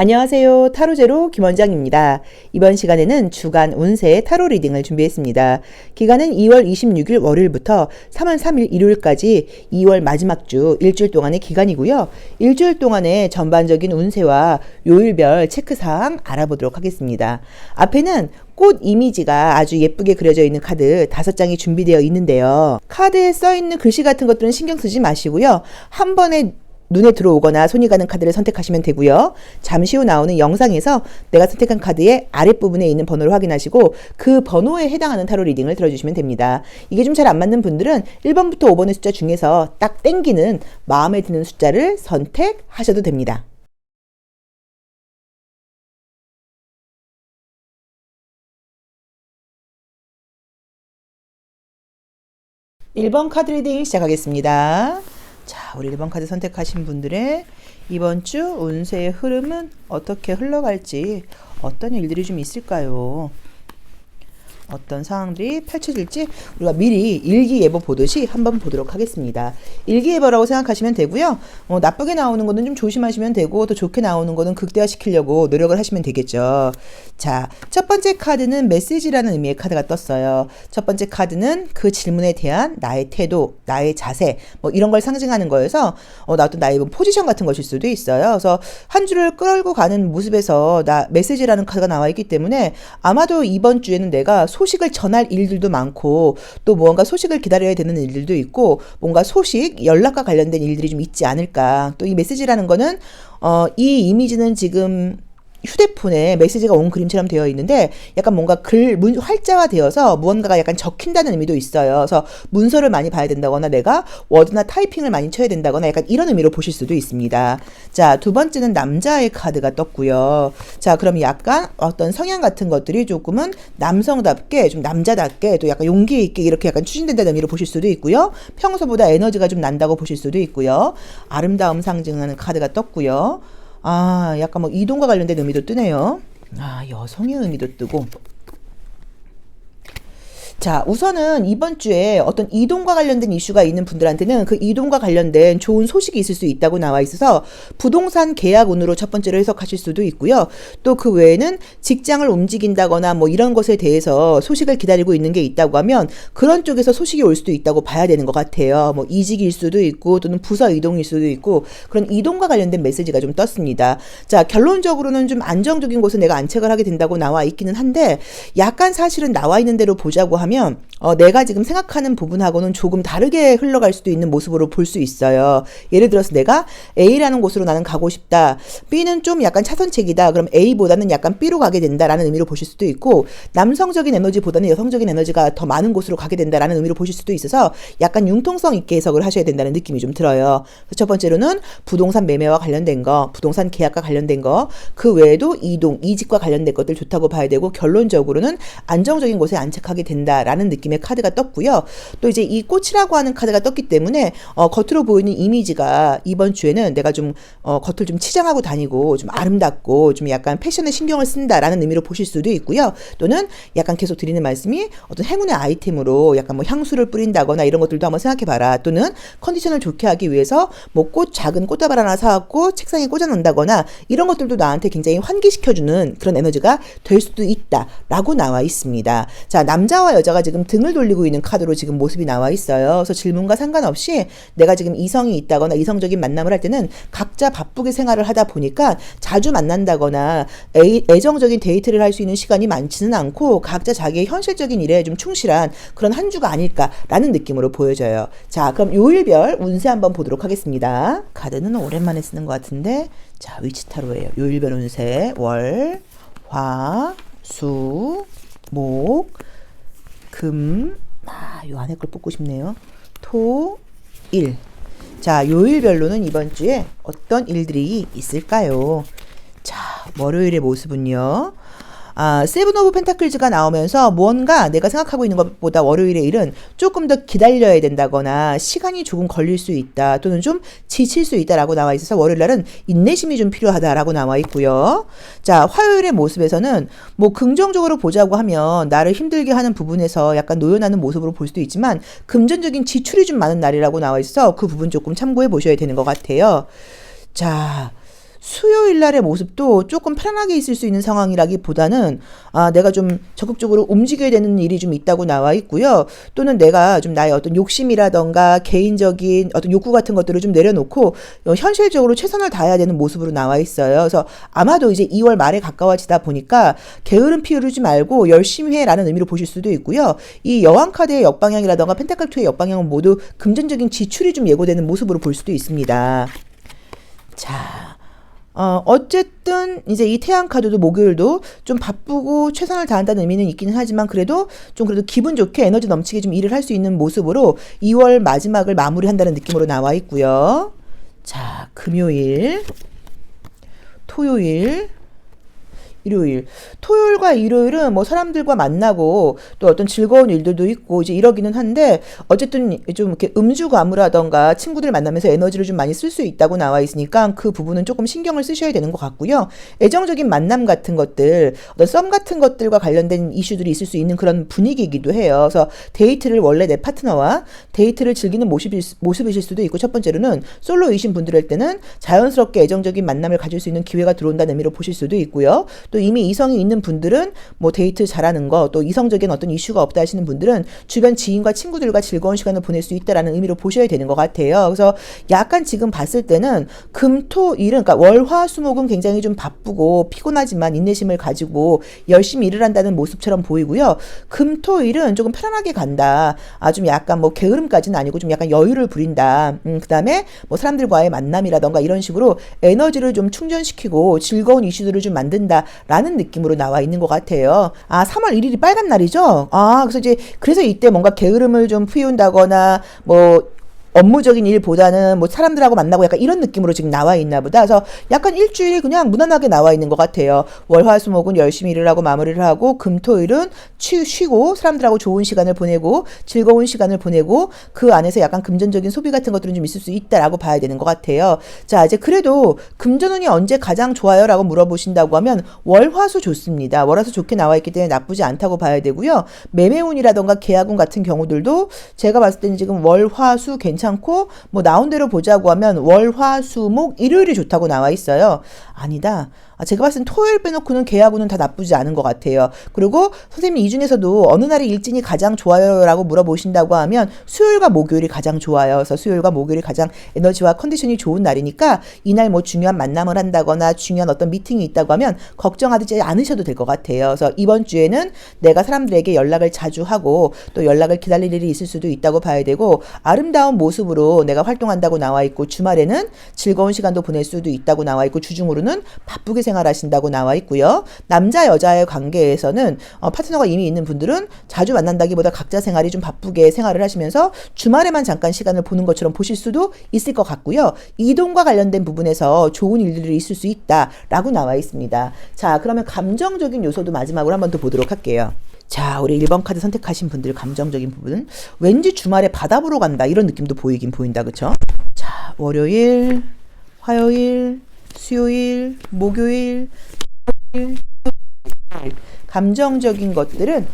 안녕하세요. 타로제로 김원장입니다. 이번 시간에는 주간 운세 타로 리딩을 준비했습니다. 기간은 2월 26일 월요일부터 3월 3일 일요일까지 2월 마지막 주 일주일 동안의 기간이고요. 일주일 동안의 전반적인 운세와 요일별 체크사항 알아보도록 하겠습니다. 앞에는 꽃 이미지가 아주 예쁘게 그려져 있는 카드 5장이 준비되어 있는데요. 카드에 써있는 글씨 같은 것들은 신경 쓰지 마시고요. 한 번에 눈에 들어오거나 손이 가는 카드를 선택하시면 되고요. 잠시 후 나오는 영상에서 내가 선택한 카드의 아랫부분에 있는 번호를 확인하시고 그 번호에 해당하는 타로 리딩을 들어주시면 됩니다. 이게 좀 잘 안 맞는 분들은 1번부터 5번의 숫자 중에서 딱 땡기는 마음에 드는 숫자를 선택하셔도 됩니다. (1번) 카드 리딩 시작하겠습니다. 자, 우리 1번 카드 선택하신 분들의 이번 주 운세의 흐름은 어떻게 흘러갈지, 어떤 일들이 좀 있을까요? 어떤 상황들이 펼쳐질지 우리가 미리 일기예보 보듯이 한번 보도록 하겠습니다. 일기예보라고 생각하시면 되고요. 나쁘게 나오는 거는 좀 조심하시면 되고 또 좋게 나오는 거는 극대화시키려고 노력을 하시면 되겠죠. 자, 첫 번째 카드는 메시지라는 의미의 카드가 떴어요. 첫 번째 카드는 그 질문에 대한 나의 태도, 나의 자세 뭐 이런 걸 상징하는 거여서 어떤 나의 포지션 같은 것일 수도 있어요. 그래서 한 주를 끌고 가는 모습에서 메시지라는 카드가 나와 있기 때문에 아마도 이번 주에는 내가 소식을 전할 일들도 많고 또 무언가 소식을 기다려야 되는 일들도 있고 뭔가 소식, 연락과 관련된 일들이 좀 있지 않을까. 또 이 메시지라는 거는 이 이미지는 지금 휴대폰에 메시지가 온 그림처럼 되어 있는데 약간 뭔가 활자화 되어서 무언가가 약간 적힌다는 의미도 있어요. 그래서 문서를 많이 봐야 된다거나 내가 워드나 타이핑을 많이 쳐야 된다거나 약간 이런 의미로 보실 수도 있습니다. 자, 두 번째는 남자의 카드가 떴고요. 자, 그럼 약간 어떤 성향 같은 것들이 조금은 남성답게 좀 남자답게 또 약간 용기 있게 이렇게 약간 추진된다는 의미로 보실 수도 있고요. 평소보다 에너지가 좀 난다고 보실 수도 있고요. 아름다움 상징하는 카드가 떴고요. 약간 뭐 이동과 관련된 의미도 뜨네요. 여성의 의미도 뜨고. 자, 우선은 이번 주에 어떤 이동과 관련된 이슈가 있는 분들한테는 그 이동과 관련된 좋은 소식이 있을 수 있다고 나와 있어서 부동산 계약 운으로 첫 번째로 해석하실 수도 있고요. 또 그 외에는 직장을 움직인다거나 뭐 이런 것에 대해서 소식을 기다리고 있는 게 있다고 하면 그런 쪽에서 소식이 올 수도 있다고 봐야 되는 것 같아요. 뭐 이직일 수도 있고 또는 부서 이동일 수도 있고 그런 이동과 관련된 메시지가 좀 떴습니다. 자, 결론적으로는 좀 안정적인 곳에 내가 안착을 하게 된다고 나와 있기는 한데 약간 사실은 나와 있는 대로 보자고 하면 내가 지금 생각하는 부분하고는 조금 다르게 흘러갈 수도 있는 모습으로 볼 수 있어요. 예를 들어서 내가 A라는 곳으로 나는 가고 싶다. B는 좀 약간 차선책이다. 그럼 A보다는 약간 B로 가게 된다라는 의미로 보실 수도 있고 남성적인 에너지보다는 여성적인 에너지가 더 많은 곳으로 가게 된다라는 의미로 보실 수도 있어서 약간 융통성 있게 해석을 하셔야 된다는 느낌이 좀 들어요. 첫 번째로는 부동산 매매와 관련된 거, 부동산 계약과 관련된 거, 그 외에도 이동, 이직과 관련된 것들 좋다고 봐야 되고 결론적으로는 안정적인 곳에 안착하게 된다라는 느낌의 카드가 떴고요. 또 이제 이 꽃이라고 하는 카드가 떴기 때문에 겉으로 보이는 이미지가 이번 주에는 내가 좀 겉을 좀 치장하고 다니고 좀 아름답고 좀 약간 패션에 신경을 쓴다라는 의미로 보실 수도 있고요. 또는 약간 계속 드리는 말씀이 어떤 행운의 아이템으로 약간 뭐 향수를 뿌린다거나 이런 것들도 한번 생각해봐라. 또는 컨디션을 좋게 하기 위해서 뭐 작은 꽃다발 하나 사갖고 책상에 꽂아놓는다거나 이런 것들도 나한테 굉장히 환기시켜주는 그런 에너지가 될 수도 있다라고 나와 있습니다. 자, 남자와 여자가 지금 등을 돌리고 있는 카드로 지금 모습이 나와 있어요. 그래서 질문과 상관없이 내가 지금 이성이 있다거나 이성적인 만남을 할 때는 각자 바쁘게 생활을 하다 보니까 자주 만난다거나 애정적인 데이트를 할 수 있는 시간이 많지는 않고 각자 자기의 현실적인 일에 좀 충실한 그런 한 주가 아닐까라는 느낌으로 보여져요. 자, 그럼 요일별 운세 한번 보도록 하겠습니다. 카드는 오랜만에 쓰는 것 같은데 자, 위치타로예요. 요일별 운세 월, 화, 수, 목, 금, 요 안에 걸 뽑고 싶네요. 토, 일. 자, 요일별로는 이번 주에 어떤 일들이 있을까요? 자, 월요일의 모습은요. 세븐 오브 펜타클즈가 나오면서 무언가 내가 생각하고 있는 것보다 월요일의 일은 조금 더 기다려야 된다거나 시간이 조금 걸릴 수 있다 또는 좀 지칠 수 있다라고 나와 있어서 월요일 날은 인내심이 좀 필요하다라고 나와 있고요. 자, 화요일의 모습에서는 뭐 긍정적으로 보자고 하면 나를 힘들게 하는 부분에서 약간 노연하는 모습으로 볼 수도 있지만 금전적인 지출이 좀 많은 날이라고 나와 있어서 그 부분 조금 참고해 보셔야 되는 것 같아요. 자, 수요일 날의 모습도 조금 편안하게 있을 수 있는 상황이라기보다는 내가 좀 적극적으로 움직여야 되는 일이 좀 있다고 나와 있고요. 또는 내가 좀 나의 어떤 욕심이라던가 개인적인 어떤 욕구 같은 것들을 좀 내려놓고 현실적으로 최선을 다해야 되는 모습으로 나와 있어요. 그래서 아마도 이제 2월 말에 가까워지다 보니까 게으름 피우지 말고 열심히 해라는 의미로 보실 수도 있고요. 이 여왕 카드의 역방향이라던가 펜타클 2의 역방향은 모두 금전적인 지출이 좀 예고되는 모습으로 볼 수도 있습니다. 자, 어쨌든 이제 이 태양 카드도 목요일도 좀 바쁘고 최선을 다한다는 의미는 있기는 하지만 그래도 기분 좋게 에너지 넘치게 좀 일을 할 수 있는 모습으로 2월 마지막을 마무리한다는 느낌으로 나와 있고요. 자, 금요일, 토요일, 일요일. 토요일과 일요일은 뭐 사람들과 만나고 또 어떤 즐거운 일들도 있고 이제 이러기는 한데 어쨌든 좀 이렇게 음주 가무라던가 친구들 만나면서 에너지를 좀 많이 쓸 수 있다고 나와 있으니까 그 부분은 조금 신경을 쓰셔야 되는 것 같고요. 애정적인 만남 같은 것들, 어떤 썸 같은 것들과 관련된 이슈들이 있을 수 있는 그런 분위기이기도 해요. 그래서 데이트를 원래 내 파트너와 데이트를 즐기는 모습이실 수도 있고 첫 번째로는 솔로이신 분들일 때는 자연스럽게 애정적인 만남을 가질 수 있는 기회가 들어온다는 의미로 보실 수도 있고요. 또 이미 이성이 있는 분들은 뭐 데이트 잘하는 거, 또 이성적인 어떤 이슈가 없다 하시는 분들은 주변 지인과 친구들과 즐거운 시간을 보낼 수 있다라는 의미로 보셔야 되는 것 같아요. 그래서 약간 지금 봤을 때는 금, 토, 일은 그러니까 월, 화, 수, 목은 굉장히 좀 바쁘고 피곤하지만 인내심을 가지고 열심히 일을 한다는 모습처럼 보이고요. 금, 토, 일은 조금 편안하게 간다. 좀 약간 뭐 게으름까지는 아니고 좀 약간 여유를 부린다. 그다음에 뭐 사람들과의 만남이라던가 이런 식으로 에너지를 좀 충전시키고 즐거운 이슈들을 좀 만든다. 라는 느낌으로 나와 있는 것 같아요. 3월 1일이 빨간 날이죠? 그래서 이때 뭔가 게으름을 좀 피운다거나, 뭐, 업무적인 일보다는 뭐 사람들하고 만나고 약간 이런 느낌으로 지금 나와 있나 보다. 그래서 약간 일주일이 그냥 무난하게 나와 있는 것 같아요. 월, 화, 수, 목은 열심히 일을 하고 마무리를 하고 금, 토, 일은 쉬고 사람들하고 좋은 시간을 보내고 즐거운 시간을 보내고 그 안에서 약간 금전적인 소비 같은 것들은 좀 있을 수 있다라고 봐야 되는 것 같아요. 자, 이제 그래도 금전운이 언제 가장 좋아요? 라고 물어보신다고 하면 월, 화, 수 좋습니다. 월, 화, 수 좋게 나와 있기 때문에 나쁘지 않다고 봐야 되고요. 매매운이라던가 계약운 같은 경우들도 제가 봤을 때는 지금 월, 화, 수 괜찮고 뭐 나온 대로 보자고 하면 월, 화, 수, 목, 일요일이 좋다고 나와 있어요. 아니다. 제가 봤을 땐 토요일 빼놓고는 계약운은 다 나쁘지 않은 것 같아요. 그리고 선생님 이 중에서도 어느 날의 일진이 가장 좋아요? 라고 물어보신다고 하면 수요일과 목요일이 가장 좋아요. 그래서 수요일과 목요일이 가장 에너지와 컨디션이 좋은 날이니까 이날 뭐 중요한 만남을 한다거나 중요한 어떤 미팅이 있다고 하면 걱정하지 않으셔도 될 것 같아요. 그래서 이번 주에는 내가 사람들에게 연락을 자주 하고 또 연락을 기다릴 일이 있을 수도 있다고 봐야 되고 아름다운 모습으로 내가 활동한다고 나와 있고 주말에는 즐거운 시간도 보낼 수도 있다고 나와 있고 주중으로는 바쁘게 생활하신다고 나와 있고요. 남자 여자의 관계에서는 파트너가 이미 있는 분들은 자주 만난다기보다 각자 생활이 좀 바쁘게 생활을 하시면서 주말에만 잠깐 시간을 보는 것처럼 보실 수도 있을 것 같고요. 이동과 관련된 부분에서 좋은 일들이 있을 수 있다라고 나와 있습니다. 자, 그러면 감정적인 요소도 마지막으로 한 번 더 보도록 할게요. 자, 우리 1번 카드 선택하신 분들 감정적인 부분은 왠지 주말에 바다 보러 간다 이런 느낌도 보이긴 보인다. 그쵸? 자, 월요일, 화요일, 수요일, 목요일, 감정적인 것들은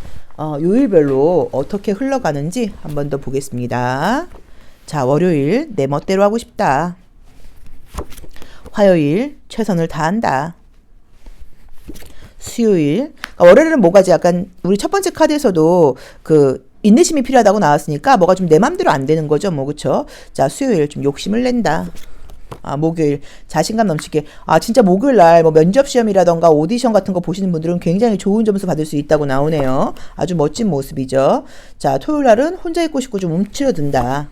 요일별로 어떻게 흘러가는지 한 번 더 보겠습니다. 자, 월요일 내 멋대로 하고 싶다. 화요일 최선을 다한다. 수요일 월요일은 뭐가지 약간 우리 첫 번째 카드에서도 그 인내심이 필요하다고 나왔으니까 뭐가 좀 내 맘대로 안 되는 거죠. 뭐 그쵸? 자, 수요일 좀 욕심을 낸다. 목요일 자신감 넘치게 진짜 목요일 날 뭐 면접 시험이라던가 오디션 같은 거 보시는 분들은 굉장히 좋은 점수 받을 수 있다고 나오네요. 아주 멋진 모습이죠. 자, 토요일 날은 혼자 있고 싶고 좀 움츠러든다.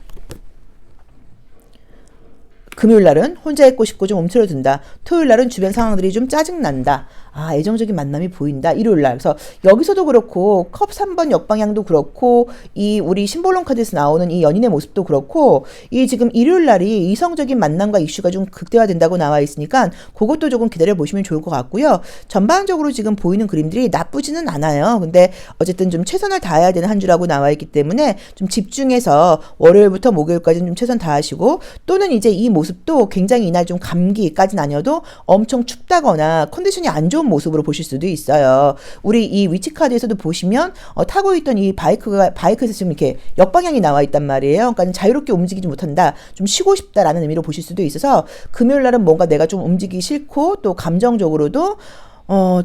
금요일 날은 혼자 있고 싶고 좀 움츠러든다. 토요일 날은 주변 상황들이 좀 짜증난다. 애정적인 만남이 보인다. 일요일 날. 그래서 여기서도 그렇고 컵 3번 역방향도 그렇고 이 우리 심볼론 카드에서 나오는 이 연인의 모습도 그렇고 이 지금 일요일 날이 이성적인 만남과 이슈가 좀 극대화된다고 나와 있으니까 그것도 조금 기다려 보시면 좋을 것 같고요. 전반적으로 지금 보이는 그림들이 나쁘지는 않아요. 근데 어쨌든 좀 최선을 다해야 되는 한 주라고 나와 있기 때문에 좀 집중해서 월요일부터 목요일까지는 좀 최선 다하시고 또는 이제 이 모습도 굉장히 이날 좀 감기까지는 아니어도 엄청 춥다거나 컨디션이 안 좋은 좋은 모습으로 보실 수도 있어요. 우리 이 위치 카드에서도 보시면 타고 있던 이 바이크에서 지금 이렇게 역방향이 나와 있단 말이에요. 그러니까 자유롭게 움직이지 못한다. 좀 쉬고 싶다라는 의미로 보실 수도 있어서 금요일 날은 뭔가 내가 좀 움직이기 싫고 또 감정적으로도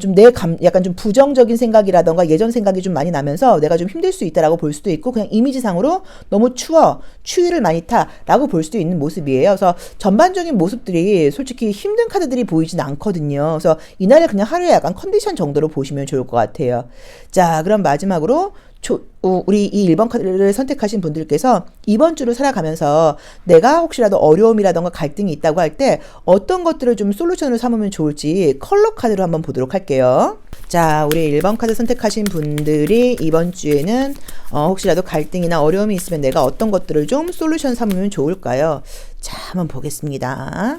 좀 약간 좀 부정적인 생각이라던가 예전 생각이 좀 많이 나면서 내가 좀 힘들 수 있다라고 볼 수도 있고, 그냥 이미지상으로 너무 추위를 많이 타라고 볼 수도 있는 모습이에요. 그래서 전반적인 모습들이 솔직히 힘든 카드들이 보이진 않거든요. 그래서 이날을 그냥 하루에 약간 컨디션 정도로 보시면 좋을 것 같아요. 자, 그럼 마지막으로 우리 이 1번 카드를 선택하신 분들께서 이번 주를 살아가면서 내가 혹시라도 어려움이라던가 갈등이 있다고 할 때 어떤 것들을 좀 솔루션으로 삼으면 좋을지 컬러 카드로 한번 보도록 할게요. 자, 우리 1번 카드 선택하신 분들이 이번 주에는 혹시라도 갈등이나 어려움이 있으면 내가 어떤 것들을 좀 솔루션 삼으면 좋을까요? 자, 한번 보겠습니다.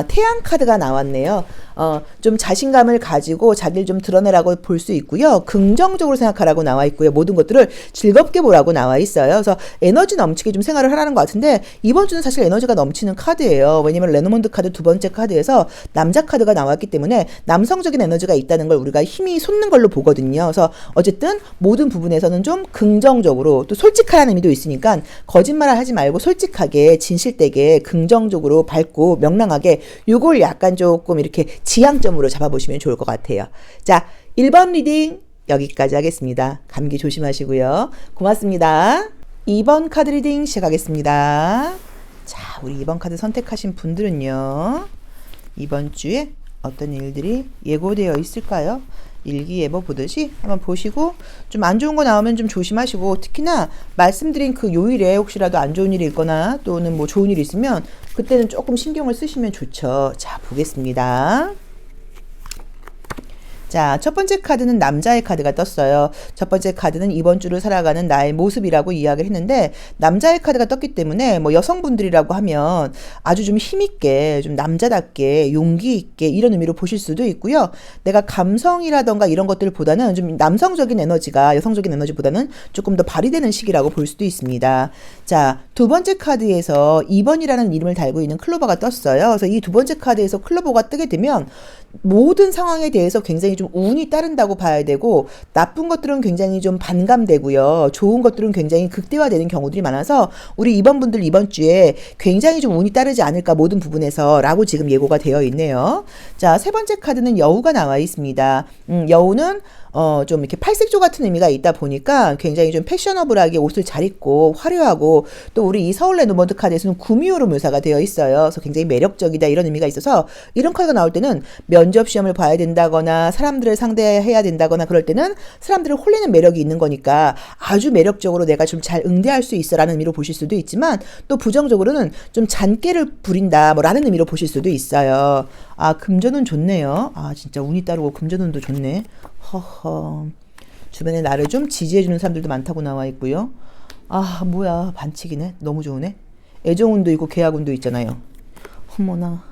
태양 카드가 나왔네요. 좀 자신감을 가지고 자기를 좀 드러내라고 볼 수 있고요. 긍정적으로 생각하라고 나와 있고요. 모든 것들을 즐겁게 보라고 나와 있어요. 그래서 에너지 넘치게 좀 생활을 하라는 것 같은데, 이번 주는 사실 에너지가 넘치는 카드예요. 왜냐면 레노몬드 카드 두 번째 카드에서 남자 카드가 나왔기 때문에 남성적인 에너지가 있다는 걸 우리가 힘이 솟는 걸로 보거든요. 그래서 어쨌든 모든 부분에서는 좀 긍정적으로, 또 솔직하라는 의미도 있으니까 거짓말을 하지 말고 솔직하게 진실되게 긍정적으로 밝고 명랑하게, 요걸 약간 조금 이렇게 지향점으로 잡아보시면 좋을 것 같아요. 자, 1번 리딩 여기까지 하겠습니다. 감기 조심하시고요. 고맙습니다. 2번 카드 리딩 시작하겠습니다. 자, 우리 2번 카드 선택하신 분들은요, 이번 주에 어떤 일들이 예고되어 있을까요? 일기예보 보듯이 한번 보시고, 좀 안 좋은 거 나오면 좀 조심하시고, 특히나 말씀드린 그 요일에 혹시라도 안 좋은 일이 있거나 또는 뭐 좋은 일이 있으면 그때는 조금 신경을 쓰시면 좋죠. 자, 보겠습니다. 자, 첫 번째 카드는 남자의 카드가 떴어요. 첫 번째 카드는 이번 주를 살아가는 나의 모습이라고 이야기를 했는데, 남자의 카드가 떴기 때문에 뭐 여성분들이라고 하면 아주 좀 힘있게, 좀 남자답게, 용기 있게 이런 의미로 보실 수도 있고요. 내가 감성이라던가 이런 것들보다는 좀 남성적인 에너지가 여성적인 에너지보다는 조금 더 발휘되는 시기라고 볼 수도 있습니다. 자, 두 번째 카드에서 2번이라는 이름을 달고 있는 클로버가 떴어요. 그래서 이 두 번째 카드에서 클로버가 뜨게 되면 모든 상황에 대해서 굉장히 좀 운이 따른다고 봐야 되고, 나쁜 것들은 굉장히 좀 반감되고요. 좋은 것들은 굉장히 극대화되는 경우들이 많아서 우리 2번 분들 이번 주에 굉장히 좀 운이 따르지 않을까 모든 부분에서 라고 지금 예고가 되어 있네요. 자, 세 번째 카드는 여우가 나와 있습니다. 여우는 좀 이렇게 팔색조 같은 의미가 있다 보니까 굉장히 좀 패셔너블하게 옷을 잘 입고 화려하고, 또 우리 이 서울 레노먼드 카드에서는 구미호로 묘사가 되어 있어요. 그래서 굉장히 매력적이다 이런 의미가 있어서, 이런 카드가 나올 때는 면접 시험을 봐야 된다거나 사람들을 상대해야 된다거나 그럴 때는 사람들을 홀리는 매력이 있는 거니까 아주 매력적으로 내가 좀 잘 응대할 수 있어라는 의미로 보실 수도 있지만, 또 부정적으로는 좀 잔꾀를 부린다 뭐라는 의미로 보실 수도 있어요. 금전운 좋네요. 진짜 운이 따르고 금전운도 좋네. 허허. 주변에 나를 좀 지지해주는 사람들도 많다고 나와 있고요. 뭐야, 반칙이네. 너무 좋으네. 애정운도 있고 계약운도 있잖아요. 어머나.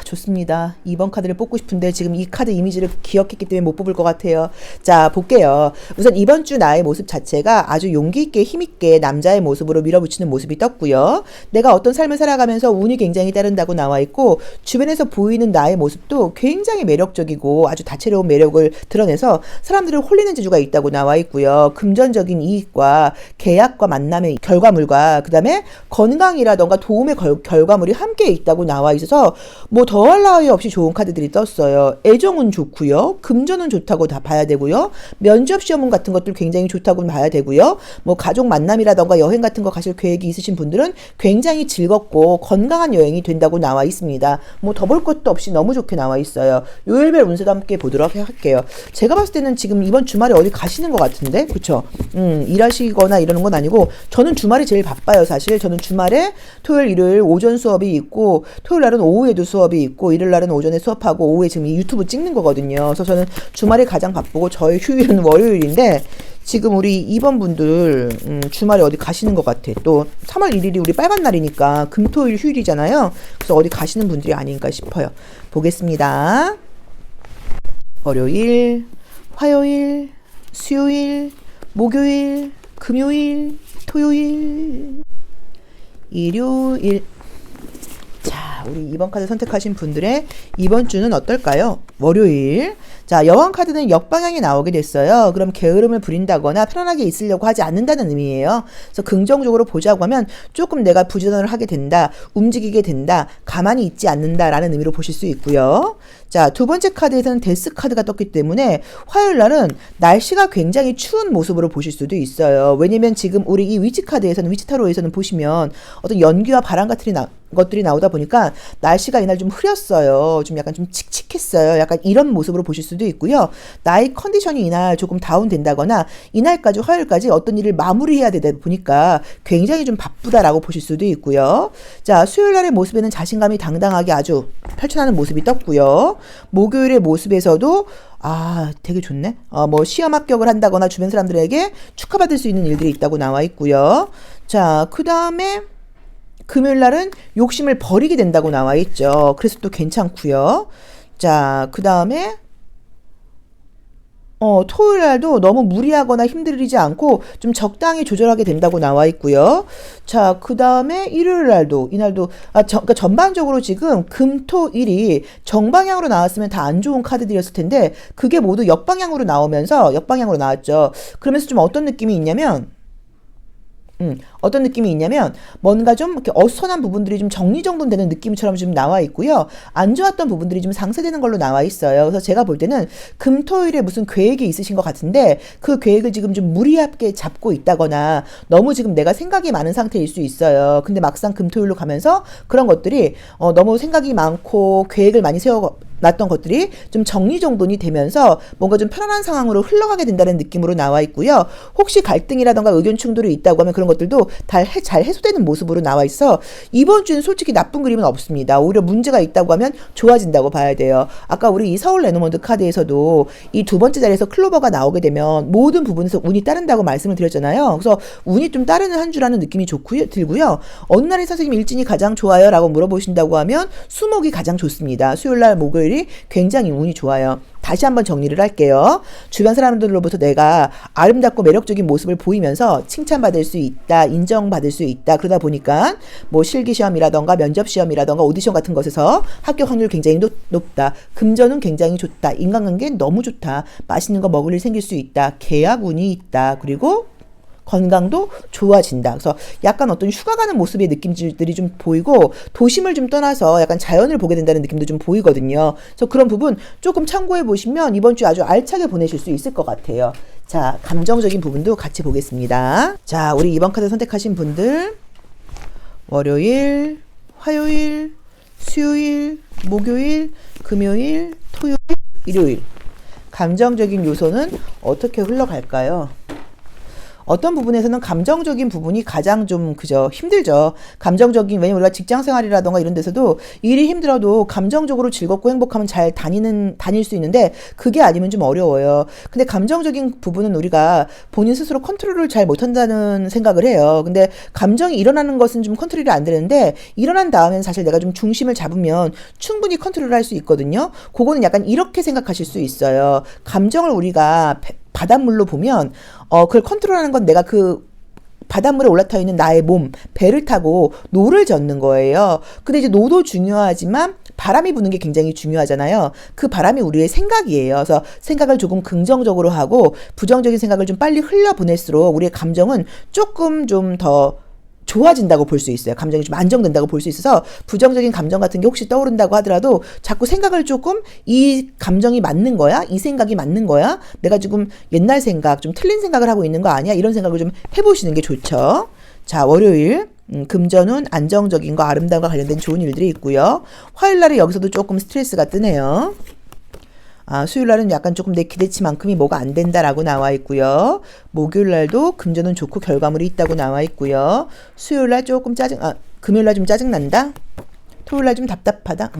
좋습니다. 2번 카드를 뽑고 싶은데 지금 이 카드 이미지를 기억했기 때문에 못 뽑을 것 같아요. 자, 볼게요. 우선 이번 주 나의 모습 자체가 아주 용기 있게 힘 있게 남자의 모습으로 밀어붙이는 모습이 떴고요. 내가 어떤 삶을 살아가면서 운이 굉장히 따른다고 나와 있고, 주변에서 보이는 나의 모습도 굉장히 매력적이고 아주 다채로운 매력을 드러내서 사람들을 홀리는 재주가 있다고 나와 있고요. 금전적인 이익과 계약과 만남의 결과물과 그 다음에 건강이라던가 도움의 결과물이 함께 있다고 나와 있어서 뭐 더할 나위 없이 좋은 카드들이 떴어요. 애정은 좋고요. 금전은 좋다고 다 봐야 되고요. 면접 시험운 같은 것들 굉장히 좋다고 봐야 되고요. 뭐 가족 만남이라던가 여행 같은 거 가실 계획이 있으신 분들은 굉장히 즐겁고 건강한 여행이 된다고 나와 있습니다. 뭐 더 볼 것도 없이 너무 좋게 나와 있어요. 요일별 운세도 함께 보도록 할게요. 제가 봤을 때는 지금 이번 주말에 어디 가시는 것 같은데, 그쵸? 일하시거나 이러는 건 아니고, 저는 주말이 제일 바빠요. 사실 저는 주말에 토요일 일요일 오전 수업이 있고, 토요일 날은 오후에도 수업이 있고, 일요일 날은 오전에 수업하고 오후에 지금 이 유튜브 찍는 거거든요. 그래서 저는 주말이 가장 바쁘고, 저의 휴일은 월요일인데, 지금 우리 2번 분들 주말에 어디 가시는 것 같아. 또 3월 1일이 우리 빨간 날이니까 금토일 휴일이잖아요. 그래서 어디 가시는 분들이 아닌가 싶어요. 보겠습니다. 월요일, 화요일, 수요일, 목요일, 금요일, 토요일, 일요일. 자, 우리 2번 카드 선택하신 분들의 이번 주는 어떨까요? 월요일. 자, 여왕 카드는 역방향이 나오게 됐어요. 그럼 게으름을 부린다거나 편안하게 있으려고 하지 않는다는 의미예요. 그래서 긍정적으로 보자고 하면 조금 내가 부지런을 하게 된다, 움직이게 된다, 가만히 있지 않는다라는 의미로 보실 수 있고요. 자, 두 번째 카드에서는 데스 카드가 떴기 때문에 화요일 날은 날씨가 굉장히 추운 모습으로 보실 수도 있어요. 왜냐면 지금 우리 이 위치 카드에서는, 위치 타로에서는 보시면 어떤 연기와 바람 같은 것들이 나오다 보니까 날씨가 이날 좀 흐렸어요. 좀 약간 좀 칙칙했어요. 약간 이런 모습으로 보실 수도 있고요. 나의 컨디션이 이날 조금 다운된다거나 이날까지, 화요일까지 어떤 일을 마무리해야 되다 보니까 굉장히 좀 바쁘다라고 보실 수도 있고요. 자, 수요일 날의 모습에는 자신감이 당당하게 아주 펼쳐나는 모습이 떴고요. 목요일의 모습에서도 되게 좋네. 뭐 시험 합격을 한다거나 주변 사람들에게 축하받을 수 있는 일들이 있다고 나와 있고요. 자, 그 다음에 금요일 날은 욕심을 버리게 된다고 나와 있죠. 그래서 또 괜찮고요. 자, 그 다음에 토요일 날도 너무 무리하거나 힘들이지 않고 좀 적당히 조절하게 된다고 나와 있고요. 자, 그 다음에 일요일 날도, 이날도, 그러니까 전반적으로 지금 금, 토, 일이 정방향으로 나왔으면 다 안 좋은 카드들이었을 텐데, 그게 모두 역방향으로 나오면서, 역방향으로 나왔죠. 그러면서 좀 어떤 느낌이 있냐면, 어떤 느낌이 있냐면 뭔가 좀 이렇게 어수선한 부분들이 좀 정리정돈되는 느낌처럼 좀 나와 있고요. 안 좋았던 부분들이 좀 상쇄되는 걸로 나와 있어요. 그래서 제가 볼 때는 금토일에 무슨 계획이 있으신 것 같은데 그 계획을 지금 좀 무리하게 잡고 있다거나 너무 지금 내가 생각이 많은 상태일 수 있어요. 근데 막상 금토일로 가면서 그런 것들이 너무 생각이 많고 계획을 많이 놨던 것들이 좀 정리정돈이 되면서 뭔가 좀 편안한 상황으로 흘러가게 된다는 느낌으로 나와 있고요. 혹시 갈등이라던가 의견 충돌이 있다고 하면 그런 것들도 잘 해소되는 모습으로 나와 있어 이번 주는 솔직히 나쁜 그림은 없습니다. 오히려 문제가 있다고 하면 좋아진다고 봐야 돼요. 아까 우리 이 서울 레노먼드 카드에서도 이 두 번째 자리에서 클로버가 나오게 되면 모든 부분에서 운이 따른다고 말씀을 드렸잖아요. 그래서 운이 좀 따르는 한 주라는 느낌이 들고요. 어느 날이 선생님 일진이 가장 좋아요? 라고 물어보신다고 하면 수목이 가장 좋습니다. 수요일날, 목요일이 굉장히 운이 좋아요. 다시 한번 정리를 할게요. 주변 사람들로부터 내가 아름답고 매력적인 모습을 보이면서 칭찬받을 수 있다, 인정받을 수 있다. 그러다 보니까 뭐 실기시험이라던가 면접시험이라던가 오디션 같은 것에서 합격 확률 굉장히 높다. 금전은 굉장히 좋다. 인간관계 너무 좋다. 맛있는 거 먹을 일 생길 수 있다. 계약운이 있다. 그리고 건강도 좋아진다. 그래서 약간 어떤 휴가 가는 모습의 느낌들이 좀 보이고 도심을 좀 떠나서 약간 자연을 보게 된다는 느낌도 좀 보이거든요. 그래서 그런 부분 조금 참고해 보시면 이번 주 아주 알차게 보내실 수 있을 것 같아요. 자, 감정적인 부분도 같이 보겠습니다. 자, 우리 이번 카드 선택하신 분들 월요일, 화요일, 수요일, 목요일, 금요일, 토요일, 일요일 감정적인 요소는 어떻게 흘러갈까요? 어떤 부분에서는 감정적인 부분이 가장 좀 힘들죠. 감정적인, 왜냐면 우리가 직장 생활이라던가 이런 데서도 일이 힘들어도 감정적으로 즐겁고 행복하면 잘 다닐 수 있는데 그게 아니면 좀 어려워요. 근데 감정적인 부분은 우리가 본인 스스로 컨트롤을 잘 못한다는 생각을 해요. 근데 감정이 일어나는 것은 좀 컨트롤이 안 되는데 일어난 다음엔 사실 내가 좀 중심을 잡으면 충분히 컨트롤을 할 수 있거든요. 그거는 약간 이렇게 생각하실 수 있어요. 감정을 우리가 바닷물로 보면 그걸 컨트롤하는 건 내가 그 바닷물에 올라타 있는 나의 몸, 배를 타고 노를 젓는 거예요. 근데 이제 노도 중요하지만 바람이 부는 게 굉장히 중요하잖아요. 그 바람이 우리의 생각이에요. 그래서 생각을 조금 긍정적으로 하고 부정적인 생각을 좀 빨리 흘려보낼수록 우리의 감정은 조금 좀 더 좋아진다고 볼 수 있어요. 감정이 좀 안정된다고 볼 수 있어서 부정적인 감정 같은 게 혹시 떠오른다고 하더라도 자꾸 생각을 조금 이 감정이 맞는 거야? 이 생각이 맞는 거야? 내가 지금 옛날 생각, 좀 틀린 생각을 하고 있는 거 아니야? 이런 생각을 좀 해보시는 게 좋죠. 자, 월요일 금전운 안정적인 거 아름다움과 관련된 좋은 일들이 있고요. 화요일 날에 여기서도 조금 스트레스가 뜨네요. 수요일 날은 약간 조금 내 기대치만큼이 뭐가 안 된다라고 나와 있고요. 목요일 날도 금전은 좋고 결과물이 있다고 나와 있고요. 수요일 날 조금 금요일 날 좀 짜증난다? 토요일 날 좀 답답하다?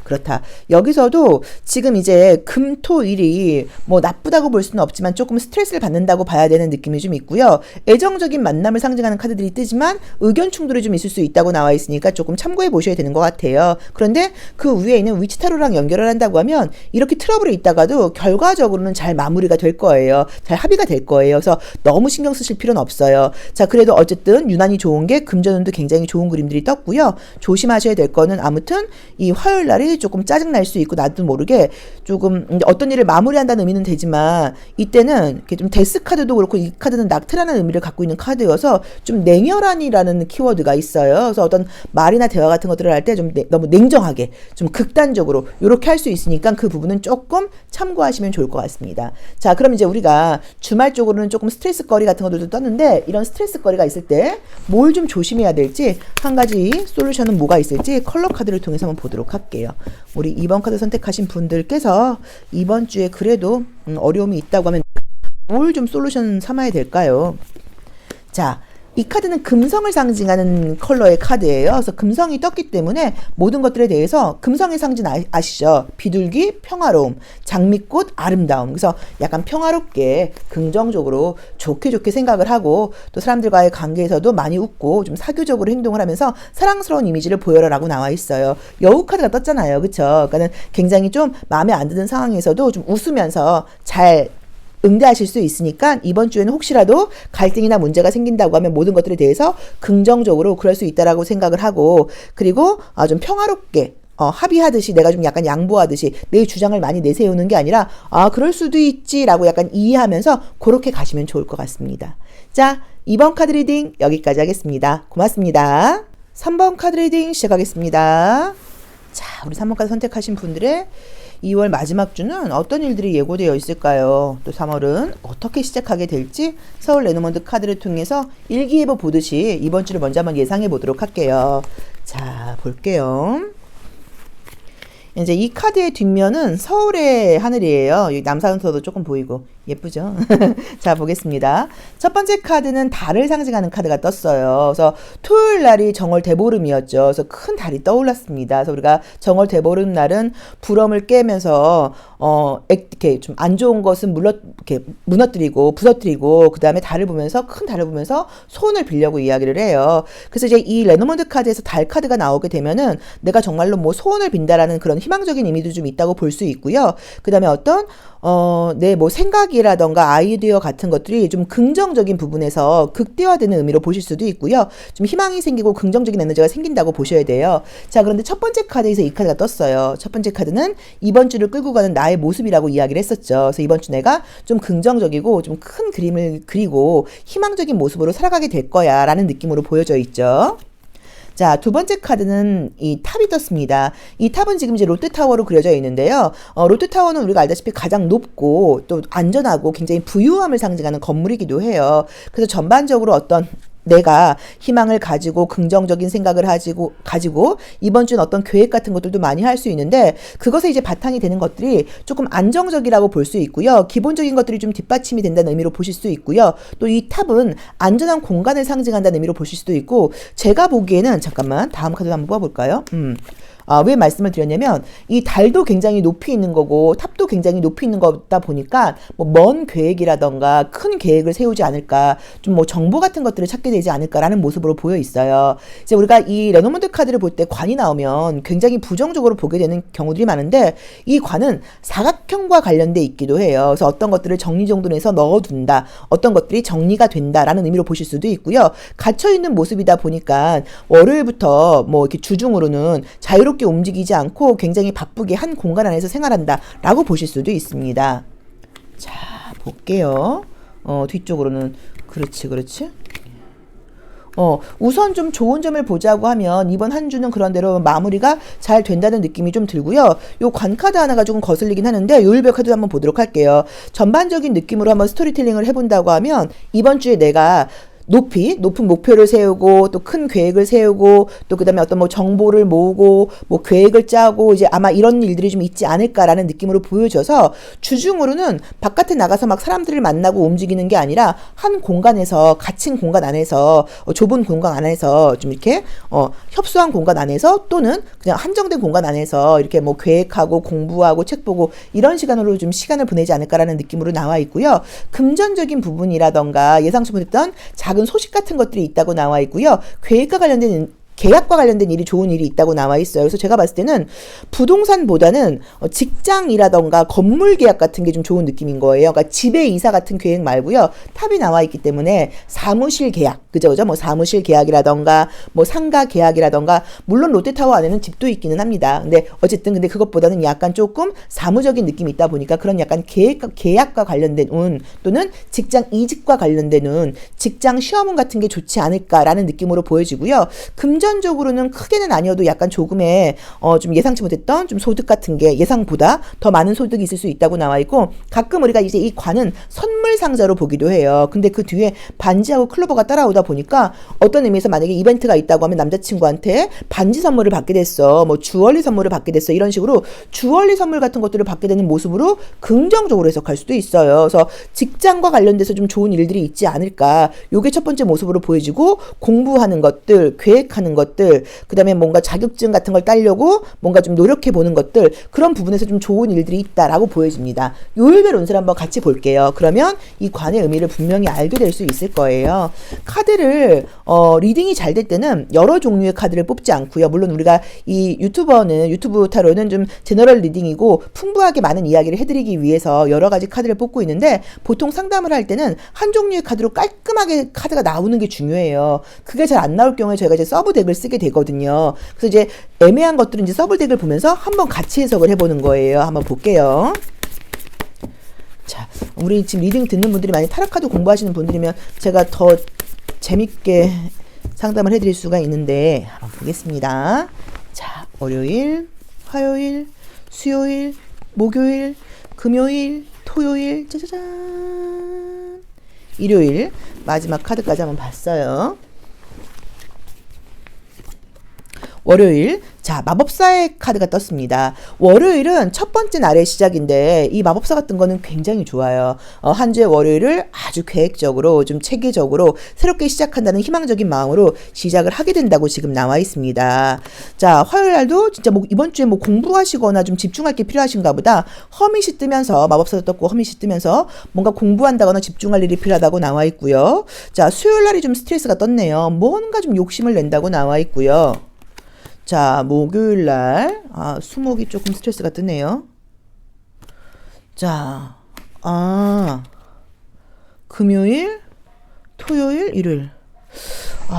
그렇다. 여기서도 지금 이제 금, 토, 일이 뭐 나쁘다고 볼 수는 없지만 조금 스트레스를 받는다고 봐야 되는 느낌이 좀 있고요. 애정적인 만남을 상징하는 카드들이 뜨지만 의견 충돌이 좀 있을 수 있다고 나와 있으니까 조금 참고해 보셔야 되는 것 같아요. 그런데 그 위에 있는 위치타로랑 연결을 한다고 하면 이렇게 트러블이 있다가도 결과적으로는 잘 마무리가 될 거예요. 잘 합의가 될 거예요. 그래서 너무 신경 쓰실 필요는 없어요. 자, 그래도 어쨌든 유난히 좋은 게 금전운도 굉장히 좋은 그림들이 떴고요. 조심하셔야 될 거는 이거는 아무튼 이 화요일 날이 조금 짜증날 수 있고 나도 모르게 조금 어떤 일을 마무리한다는 의미는 되지만 이때는 이렇게 좀 데스 카드도 그렇고 이 카드는 낙태라는 의미를 갖고 있는 카드여서 좀 냉혈한이라는 키워드가 있어요. 그래서 어떤 말이나 대화 같은 것들을 할 때 좀 너무 냉정하게 좀 극단적으로 이렇게 할 수 있으니까 그 부분은 조금 참고하시면 좋을 것 같습니다. 자, 그럼 이제 우리가 주말 쪽으로는 조금 스트레스 거리 같은 것들도 떴는데 이런 스트레스 거리가 있을 때 뭘 좀 조심해야 될지 한 가지 솔루션은 뭐가 있을지 컬러 카드를 통해서 한번 보도록 할게요. 우리 2번 카드 선택하신 분들께서 이번 주에 그래도 어려움이 있다고 하면 뭘 좀 솔루션 삼아야 될까요? 자, 이 카드는 금성을 상징하는 컬러의 카드예요. 그래서 금성이 떴기 때문에 모든 것들에 대해서 금성의 상징 아시죠? 비둘기, 평화로움, 장미꽃, 아름다움. 그래서 약간 평화롭게 긍정적으로 좋게 생각을 하고 또 사람들과의 관계에서도 많이 웃고 좀 사교적으로 행동을 하면서 사랑스러운 이미지를 보여라라고 나와 있어요. 여우 카드가 떴잖아요. 그쵸? 그러니까는 굉장히 좀 마음에 안 드는 상황에서도 좀 웃으면서 잘 응대하실 수 있으니까 이번 주에는 혹시라도 갈등이나 문제가 생긴다고 하면 모든 것들에 대해서 긍정적으로 그럴 수 있다라고 생각을 하고 그리고 좀 평화롭게 합의하듯이 내가 좀 약간 양보하듯이 내 주장을 많이 내세우는 게 아니라 그럴 수도 있지라고 약간 이해하면서 그렇게 가시면 좋을 것 같습니다. 자, 2번 카드 리딩 여기까지 하겠습니다. 고맙습니다. 3번 카드 리딩 시작하겠습니다. 자, 우리 3번 카드 선택하신 분들의 2월 마지막 주는 어떤 일들이 예고되어 있을까요? 또 3월은 어떻게 시작하게 될지 서울 레노먼드 카드를 통해서 일기예보 보듯이 이번 주를 먼저 한번 예상해 보도록 할게요. 자, 볼게요. 이제 이 카드의 뒷면은 서울의 하늘이에요. 여기 남산서도 조금 보이고 예쁘죠? 자, 보겠습니다. 첫 번째 카드는 달을 상징하는 카드가 떴어요. 그래서 토요일 날이 정월 대보름이었죠. 그래서 큰 달이 떠올랐습니다. 그래서 우리가 정월 대보름 날은 불엄을 깨면서 이렇게 좀 안 좋은 것은 이렇게 무너뜨리고 부서뜨리고 그 다음에 달을 보면서 큰 달을 보면서 소원을 빌려고 이야기를 해요. 그래서 이제 이 레노먼드 카드에서 달 카드가 나오게 되면은 내가 정말로 뭐 소원을 빈다라는 그런 희망적인 의미도 좀 있다고 볼 수 있고요. 그 다음에 어떤 내 뭐 생각이라던가 아이디어 같은 것들이 좀 긍정적인 부분에서 극대화되는 의미로 보실 수도 있고요. 좀 희망이 생기고 긍정적인 에너지가 생긴다고 보셔야 돼요. 자, 그런데 첫 번째 카드에서 이 카드가 떴어요. 첫 번째 카드는 이번 주를 끌고 가는 나의 모습이라고 이야기를 했었죠. 그래서 이번 주 내가 좀 긍정적이고 좀 큰 그림을 그리고 희망적인 모습으로 살아가게 될 거야 라는 느낌으로 보여져 있죠. 자, 두 번째 카드는 이 탑이 떴습니다. 이 탑은 지금 이제 롯데타워로 그려져 있는데요. 롯데타워는 우리가 알다시피 가장 높고 또 안전하고 굉장히 부유함을 상징하는 건물이기도 해요. 그래서 전반적으로 어떤 내가 희망을 가지고 긍정적인 생각을 가지고 이번 주는 어떤 계획 같은 것들도 많이 할 수 있는데 그것에 이제 바탕이 되는 것들이 조금 안정적이라고 볼 수 있고요. 기본적인 것들이 좀 뒷받침이 된다는 의미로 보실 수 있고요. 또 이 탑은 안전한 공간을 상징한다는 의미로 보실 수도 있고 제가 보기에는 잠깐만 다음 카드 한번 뽑아볼까요? 왜 말씀을 드렸냐면 이 달도 굉장히 높이 있는 거고 탑도 굉장히 높이 있는 거다 보니까 뭐 먼 계획이라던가 큰 계획을 세우지 않을까 좀 뭐 정보 같은 것들을 찾게 되지 않을까라는 모습으로 보여 있어요. 이제 우리가 이 레노먼드 카드를 볼 때 관이 나오면 굉장히 부정적으로 보게 되는 경우들이 많은데 이 관은 사각형과 관련돼 있기도 해요. 그래서 어떤 것들을 정리정돈해서 넣어둔다. 어떤 것들이 정리가 된다라는 의미로 보실 수도 있고요. 갇혀있는 모습이다 보니까 월요일부터 뭐 이렇게 주중으로는 자유롭게 움직이지 않고 굉장히 바쁘게 한 공간 안에서 생활한다라고 보실 수도 있습니다. 자, 볼게요. 뒤쪽으로는 그렇지. 우선 좀 좋은 점을 보자고 하면 이번 한 주는 그런 대로 마무리가 잘 된다는 느낌이 좀 들고요. 요 관카드 하나가 조금 거슬리긴 하는데 요일별 카드 한번 보도록 할게요. 전반적인 느낌으로 한번 스토리텔링을 해본다고 하면 이번 주에 내가 높은 목표를 세우고 또 큰 계획을 세우고 또 그다음에 어떤 뭐 정보를 모으고 뭐 계획을 짜고 이제 아마 이런 일들이 좀 있지 않을까라는 느낌으로 보여져서 주중으로는 바깥에 나가서 막 사람들을 만나고 움직이는 게 아니라 한 공간에서 갇힌 공간 안에서 좁은 공간 안에서 좀 이렇게 협소한 공간 안에서 또는 그냥 한정된 공간 안에서 이렇게 뭐 계획하고 공부하고 책 보고 이런 시간으로 좀 시간을 보내지 않을까라는 느낌으로 나와 있고요. 금전적인 부분이라던가 예상치 못했던 작은 소식 같은 것들이 있다고 나와 있고요. 계획과 관련된 계약과 관련된 일이 좋은 일이 있다고 나와 있어요. 그래서 제가 봤을 때는 부동산보다는 직장이라던가 건물 계약 같은 게 좀 좋은 느낌인 거예요. 그러니까 집에 이사 같은 계획 말고요. 탑이 나와 있기 때문에 사무실 계약, 그죠? 뭐 사무실 계약이라던가 뭐 상가 계약이라던가 물론 롯데타워 안에는 집도 있기는 합니다. 근데 어쨌든 근데 그것보다는 약간 조금 사무적인 느낌이 있다 보니까 그런 약간 계약과 관련된 운 또는 직장 이직과 관련된 운, 직장 시험운 같은 게 좋지 않을까라는 느낌으로 보여지고요. 금전적으로는 크게는 아니어도 약간 조금의 좀 예상치 못했던 좀 소득 같은 게 예상보다 더 많은 소득이 있을 수 있다고 나와 있고 가끔 우리가 이제 이 관은 선물 상자로 보기도 해요. 근데 그 뒤에 반지하고 클로버가 따라오다 보니까 어떤 의미에서 만약에 이벤트가 있다고 하면 남자친구한테 반지 선물을 받게 됐어. 뭐 주얼리 선물을 받게 됐어. 이런 식으로 주얼리 선물 같은 것들을 받게 되는 모습으로 긍정적으로 해석할 수도 있어요. 그래서 직장과 관련돼서 좀 좋은 일들이 있지 않을까. 요게 첫 번째 모습으로 보여지고 공부하는 것들, 계획하는 것들, 그다음에 뭔가 자격증 같은 걸 따려고 뭔가 좀 노력해 보는 것들 그런 부분에서 좀 좋은 일들이 있다라고 보여집니다. 요일별 운세를 한번 같이 볼게요. 그러면 이 관의 의미를 분명히 알게 될 수 있을 거예요. 카드를 리딩이 잘 될 때는 여러 종류의 카드를 뽑지 않고요. 물론 우리가 이 유튜브 타로는 좀 제너럴 리딩이고 풍부하게 많은 이야기를 해드리기 위해서 여러 가지 카드를 뽑고 있는데 보통 상담을 할 때는 한 종류의 카드로 깔끔하게 카드가 나오는 게 중요해요. 그게 잘 안 나올 경우에 저희가 이제 서브 덱을 쓰게 되거든요. 그래서 이제 애매한 것들은 이제 서브 덱을 보면서 한번 같이 해석을 해보는 거예요. 한번 볼게요. 자, 우리 지금 리딩 듣는 분들이 많이 타로카드 공부하시는 분들이면 제가 더 재밌게 상담을 해드릴 수가 있는데 한번 보겠습니다. 자, 월요일, 화요일, 수요일, 목요일, 금요일, 토요일, 짜자잔, 일요일 마지막 카드까지 한번 봤어요. 월요일, 자, 마법사의 카드가 떴습니다. 월요일은 첫 번째 날의 시작인데 이 마법사 같은 거는 굉장히 좋아요. 한 주의 월요일을 아주 계획적으로 좀 체계적으로 새롭게 시작한다는 희망적인 마음으로 시작을 하게 된다고 지금 나와 있습니다. 자, 화요일 날도 진짜 뭐 이번 주에 뭐 공부하시거나 좀 집중할 게 필요하신가 보다. 허밋이 뜨면서 마법사도 떴고 허밋이 뜨면서 뭔가 공부한다거나 집중할 일이 필요하다고 나와 있고요. 자, 수요일 날이 좀 스트레스가 떴네요. 뭔가 좀 욕심을 낸다고 나와 있고요. 자, 목요일날, 수목이 조금 스트레스가 뜨네요. 자, 금요일, 토요일, 일요일.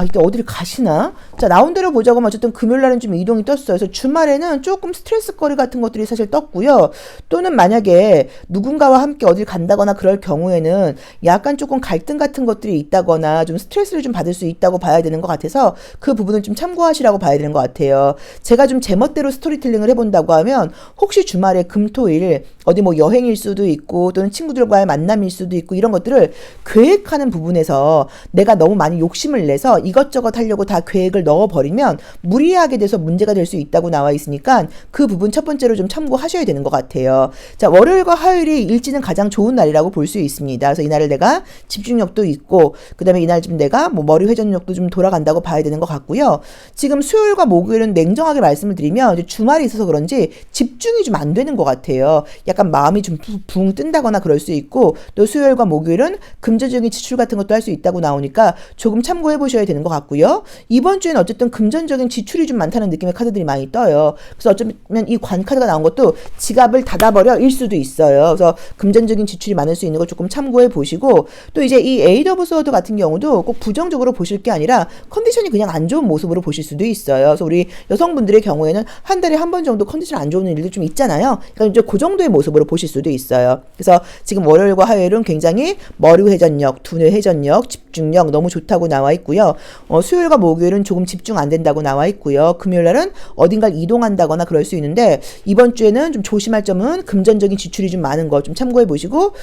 이때 어디를 가시나? 자, 나온 대로 보자고 하면 어쨌든 금요일날은 좀 이동이 떴어요. 그래서 주말에는 조금 스트레스 거리 같은 것들이 사실 떴고요. 또는 만약에 누군가와 함께 어딜 간다거나 그럴 경우에는 약간 조금 갈등 같은 것들이 있다거나 좀 스트레스를 좀 받을 수 있다고 봐야 되는 것 같아서 그 부분을 좀 참고하시라고 봐야 되는 것 같아요. 제가 좀 제멋대로 스토리텔링을 해본다고 하면 혹시 주말에 금토일 어디 뭐 여행일 수도 있고 또는 친구들과의 만남일 수도 있고 이런 것들을 계획하는 부분에서 내가 너무 많이 욕심을 내서 이것저것 하려고 다 계획을 넣어버리면 무리하게 돼서 문제가 될 수 있다고 나와 있으니까 그 부분 첫 번째로 좀 참고하셔야 되는 것 같아요. 자, 월요일과 화요일이 일지는 가장 좋은 날이라고 볼 수 있습니다. 그래서 이날을 내가 집중력도 있고 그 다음에 이날 좀 내가 뭐 머리 회전력도 좀 돌아간다고 봐야 되는 것 같고요. 지금 수요일과 목요일은 냉정하게 말씀을 드리면 이제 주말이 있어서 그런지 집중이 좀 안 되는 것 같아요. 약간 마음이 좀 붕 뜬다거나 그럴 수 있고 또 수요일과 목요일은 금전적인 지출 같은 것도 할 수 있다고 나오니까 조금 참고해 보셔야 되는 것 같고요. 이번 주에는 어쨌든 금전적인 지출이 좀 많다는 느낌의 카드들이 많이 떠요. 그래서 어쩌면 이 관 카드가 나온 것도 지갑을 닫아버려 일 수도 있어요. 그래서 금전적인 지출이 많을 수 있는 걸 조금 참고해 보시고 또 이제 이 에이드 오브 소드 같은 경우도 꼭 부정적으로 보실 게 아니라 컨디션이 그냥 안 좋은 모습으로 보실 수도 있어요. 그래서 우리 여성분들의 경우에는 한 달에 한 번 정도 컨디션 안 좋은 일도 좀 있잖아요. 그러니까 이제 그 정도의 모습으로 보실 수도 있어요. 그래서 지금 월요일과 화요일은 굉장히 머리 회전력, 두뇌 회전력, 집중력 너무 좋다고 나와 있고요. 수요일과 목요일은 조금 집중 안 된다고 나와 있고요. 금요일날은 어딘가를 이동한다거나 그럴 수 있는데 이번 주에는 좀 조심할 점은 금전적인 지출이 좀 많은 거 좀 참고해 보시고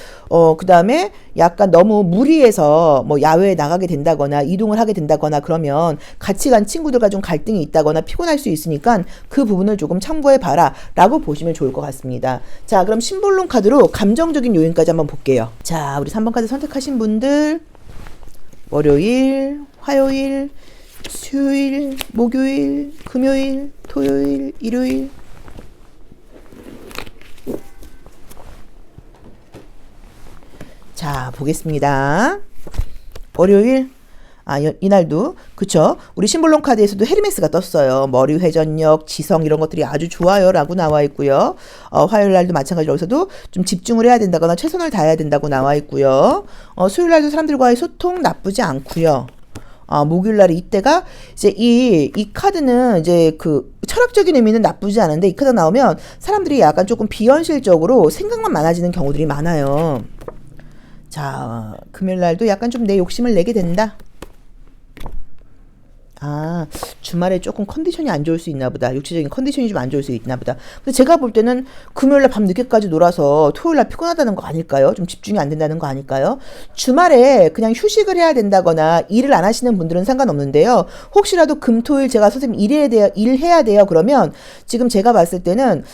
그 다음에 약간 너무 무리해서 뭐 야외에 나가게 된다거나 이동을 하게 된다거나 그러면 같이 간 친구들과 좀 갈등이 있다거나 피곤할 수 있으니까 그 부분을 조금 참고해 봐라 라고 보시면 좋을 것 같습니다. 자, 그럼 심볼론 카드로 감정적인 요인까지 한번 볼게요. 자, 우리 3번 카드 선택하신 분들 월요일, 화요일, 수요일, 목요일, 금요일, 토요일, 일요일. 자, 보겠습니다. 월요일, 이날도 그쵸? 우리 심볼론 카드에서도 헤르메스가 떴어요. 머리 회전력, 지성 이런 것들이 아주 좋아요라고 나와 있고요. 화요일 날도 마찬가지로 여기서도 좀 집중을 해야 된다거나 최선을 다해야 된다고 나와 있고요. 수요일 날도 사람들과의 소통 나쁘지 않고요. 목요일 날에 이때가 이제 이 카드는 이제 그 철학적인 의미는 나쁘지 않은데 이 카드 나오면 사람들이 약간 조금 비현실적으로 생각만 많아지는 경우들이 많아요. 자, 금요일 날도 약간 좀 내 욕심을 내게 된다. 주말에 조금 컨디션이 안 좋을 수 있나 보다. 육체적인 컨디션이 좀 안 좋을 수 있나 보다. 근데 제가 볼 때는 금요일날 밤 늦게까지 놀아서 토요일날 피곤하다는 거 아닐까요? 좀 집중이 안 된다는 거 아닐까요? 주말에 그냥 휴식을 해야 된다거나 일을 안 하시는 분들은 상관없는데요. 혹시라도 금, 토일 제가 선생님 일해야 돼요. 그러면 지금 제가 봤을 때는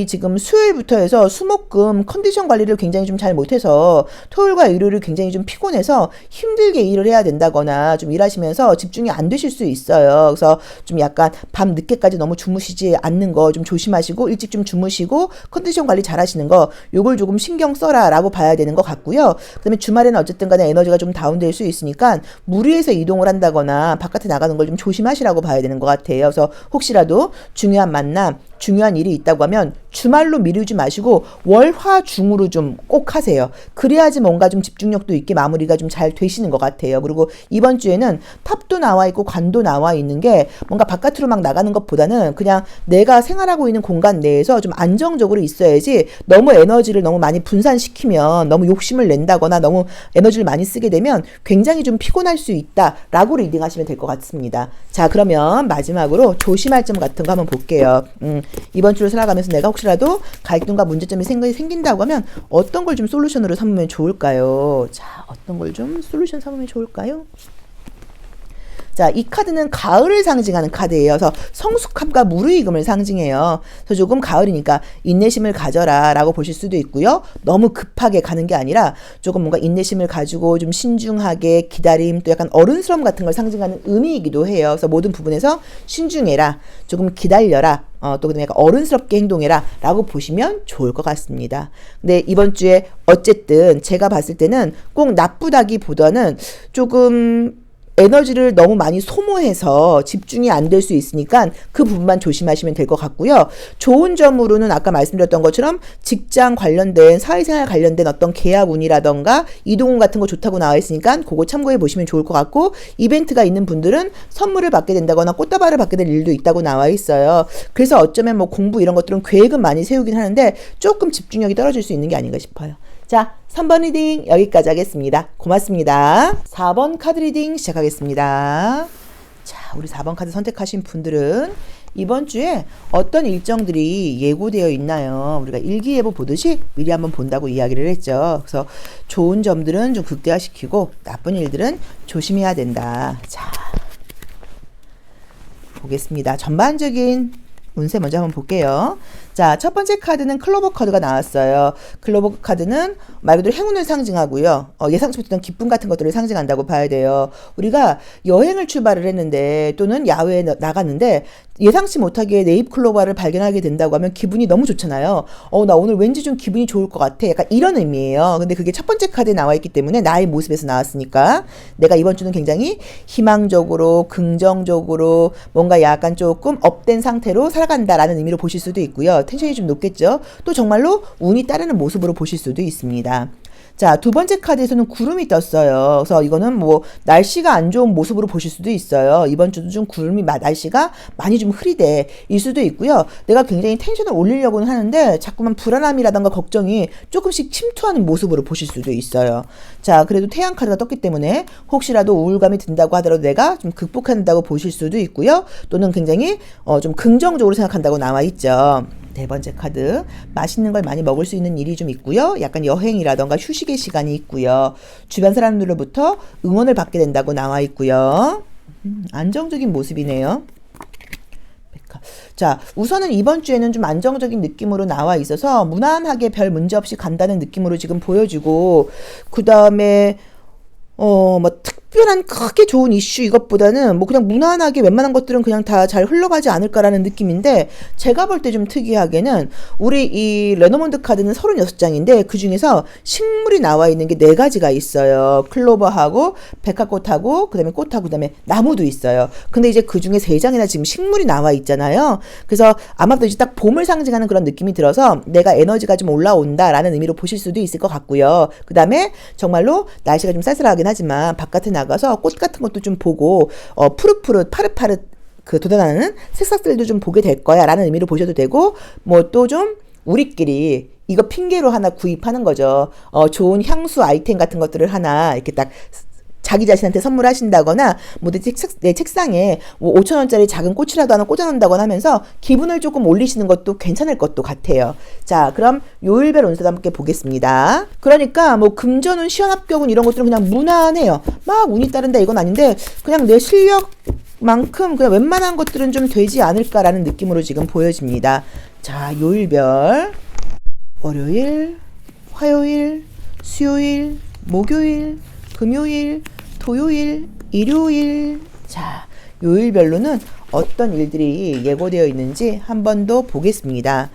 지금 수요일부터 해서 수목금 컨디션 관리를 굉장히 좀 잘 못해서 토요일과 일요일을 굉장히 좀 피곤해서 힘들게 일을 해야 된다거나 좀 일하시면서 집중이 안 되실 수 있어요. 그래서 좀 약간 밤 늦게까지 너무 주무시지 않는 거 좀 조심하시고 일찍 좀 주무시고 컨디션 관리 잘 하시는 거 요걸 조금 신경 써라 라고 봐야 되는 것 같고요. 그 다음에 주말에는 어쨌든 간에 에너지가 좀 다운될 수 있으니까 무리해서 이동을 한다거나 바깥에 나가는 걸 좀 조심하시라고 봐야 되는 것 같아요. 그래서 혹시라도 중요한 만남 중요한 일이 있다고 하면 주말로 미루지 마시고 월화중으로 좀 꼭 하세요. 그래야지 뭔가 좀 집중력도 있게 마무리가 좀 잘 되시는 것 같아요. 그리고 이번 주에는 탑도 나와 있고 관도 나와 있는 게 뭔가 바깥으로 막 나가는 것보다는 그냥 내가 생활하고 있는 공간 내에서 좀 안정적으로 있어야지 너무 에너지를 너무 많이 분산시키면 너무 욕심을 낸다거나 너무 에너지를 많이 쓰게 되면 굉장히 좀 피곤할 수 있다라고 리딩하시면 될 것 같습니다. 자, 그러면 마지막으로 조심할 점 같은 거 한번 볼게요. 이번 주를 살아가면서 내가 혹시라도 갈등과 문제점이 생긴다고 하면 어떤 걸 좀 솔루션으로 삼으면 좋을까요? 자, 어떤 걸 좀 솔루션 삼으면 좋을까요? 자, 이 카드는 가을을 상징하는 카드예요. 그래서 성숙함과 무르익음을 상징해요. 그래서 조금 가을이니까 인내심을 가져라 라고 보실 수도 있고요. 너무 급하게 가는 게 아니라 조금 뭔가 인내심을 가지고 좀 신중하게 기다림 또 약간 어른스러움 같은 걸 상징하는 의미이기도 해요. 그래서 모든 부분에서 신중해라, 조금 기다려라, 또 그다음에 약간 어른스럽게 행동해라 라고 보시면 좋을 것 같습니다. 근데 이번 주에 어쨌든 제가 봤을 때는 꼭 나쁘다기보다는 조금 에너지를 너무 많이 소모해서 집중이 안 될 수 있으니까 그 부분만 조심하시면 될 것 같고요. 좋은 점으로는 아까 말씀드렸던 것처럼 직장 관련된 사회생활 관련된 어떤 계약운이라던가 이동운 같은 거 좋다고 나와 있으니까 그거 참고해 보시면 좋을 것 같고 이벤트가 있는 분들은 선물을 받게 된다거나 꽃다발을 받게 될 일도 있다고 나와 있어요. 그래서 어쩌면 뭐 공부 이런 것들은 계획은 많이 세우긴 하는데 조금 집중력이 떨어질 수 있는 게 아닌가 싶어요. 자, 3번 리딩 여기까지 하겠습니다. 고맙습니다. 4번 카드 리딩 시작하겠습니다. 자, 우리 4번 카드 선택하신 분들은 이번 주에 어떤 일정들이 예고되어 있나요? 우리가 일기예보 보듯이 미리 한번 본다고 이야기를 했죠. 그래서 좋은 점들은 좀 극대화시키고 나쁜 일들은 조심해야 된다. 자, 보겠습니다. 전반적인 운세 먼저 한번 볼게요. 자, 첫 번째 카드는 클로버 카드가 나왔어요. 클로버 카드는 말 그대로 행운을 상징하고요. 예상치 못했던 기쁨 같은 것들을 상징한다고 봐야 돼요. 우리가 여행을 출발을 했는데 또는 야외에 나갔는데 예상치 못하게 네잎클로버를 발견하게 된다고 하면 기분이 너무 좋잖아요. 나 오늘 왠지 좀 기분이 좋을 것 같아. 약간 이런 의미예요. 근데 그게 첫 번째 카드에 나와 있기 때문에 나의 모습에서 나왔으니까 내가 이번 주는 굉장히 희망적으로 긍정적으로 뭔가 약간 조금 업된 상태로 살아간다라는 의미로 보실 수도 있고요. 텐션이 좀 높겠죠. 또 정말로 운이 따르는 모습으로 보실 수도 있습니다. 자, 두 번째 카드에서는 구름이 떴어요. 그래서 이거는 뭐 날씨가 안 좋은 모습으로 보실 수도 있어요. 이번 주도 좀 날씨가 많이 좀 흐리대 일 수도 있고요. 내가 굉장히 텐션을 올리려고는 하는데 자꾸만 불안함이라던가 걱정이 조금씩 침투하는 모습으로 보실 수도 있어요. 자, 그래도 태양 카드가 떴기 때문에 혹시라도 우울감이 든다고 하더라도 내가 좀 극복한다고 보실 수도 있고요. 또는 굉장히 좀 긍정적으로 생각한다고 나와 있죠. 네 번째 카드, 맛있는 걸 많이 먹을 수 있는 일이 좀 있고요. 약간 여행이라던가 휴식의 시간이 있고요. 주변 사람들로부터 응원을 받게 된다고 나와 있고요. 안정적인 모습이네요. 자, 우선은 이번 주에는 좀 안정적인 느낌으로 나와 있어서 무난하게 별 문제 없이 간다는 느낌으로 지금 보여지고, 그 다음에 뭐 특별한 크게 좋은 이슈 이것보다는 뭐 그냥 무난하게 웬만한 것들은 그냥 다 잘 흘러가지 않을까라는 느낌인데, 제가 볼 때 좀 특이하게는 우리 이 레노몬드 카드는 36장인데 그 중에서 식물이 나와 있는 게 4가지가 있어요. 클로버하고 백화꽃하고 그다음에 꽃하고 그다음에 나무도 있어요. 근데 이제 그 중에 3장이나 지금 식물이 나와 있잖아요. 그래서 아마도 이제 딱 봄을 상징하는 그런 느낌이 들어서 내가 에너지가 좀 올라온다라는 의미로 보실 수도 있을 것 같고요. 그다음에 정말로 날씨가 좀 쌀쌀하긴 하지만 바깥에 나가서 꽃 같은 것도 좀 보고 푸릇푸릇 파릇파릇 그 돋아나는 새싹들도 좀 보게 될 거야 라는 의미로 보셔도 되고, 뭐 또 좀 우리끼리 이거 핑계로 하나 구입하는 거죠. 좋은 향수 아이템 같은 것들을 하나 이렇게 딱 자기 자신한테 선물하신다거나 뭐 내 책상에 뭐 5,000원짜리 작은 꽃이라도 하나 꽂아놓는다거나 하면서 기분을 조금 올리시는 것도 괜찮을 것도 같아요. 자, 그럼 요일별 운세도 함께 보겠습니다. 그러니까 뭐 금전운, 시연합격운 이런 것들은 그냥 무난해요. 막 운이 따른다 이건 아닌데 그냥 내 실력만큼 그냥 웬만한 것들은 좀 되지 않을까라는 느낌으로 지금 보여집니다. 자, 요일별 월요일, 화요일, 수요일, 목요일, 금요일, 토요일, 일요일. 자, 요일별로는 어떤 일들이 예고되어 있는지 한 번 더 보겠습니다.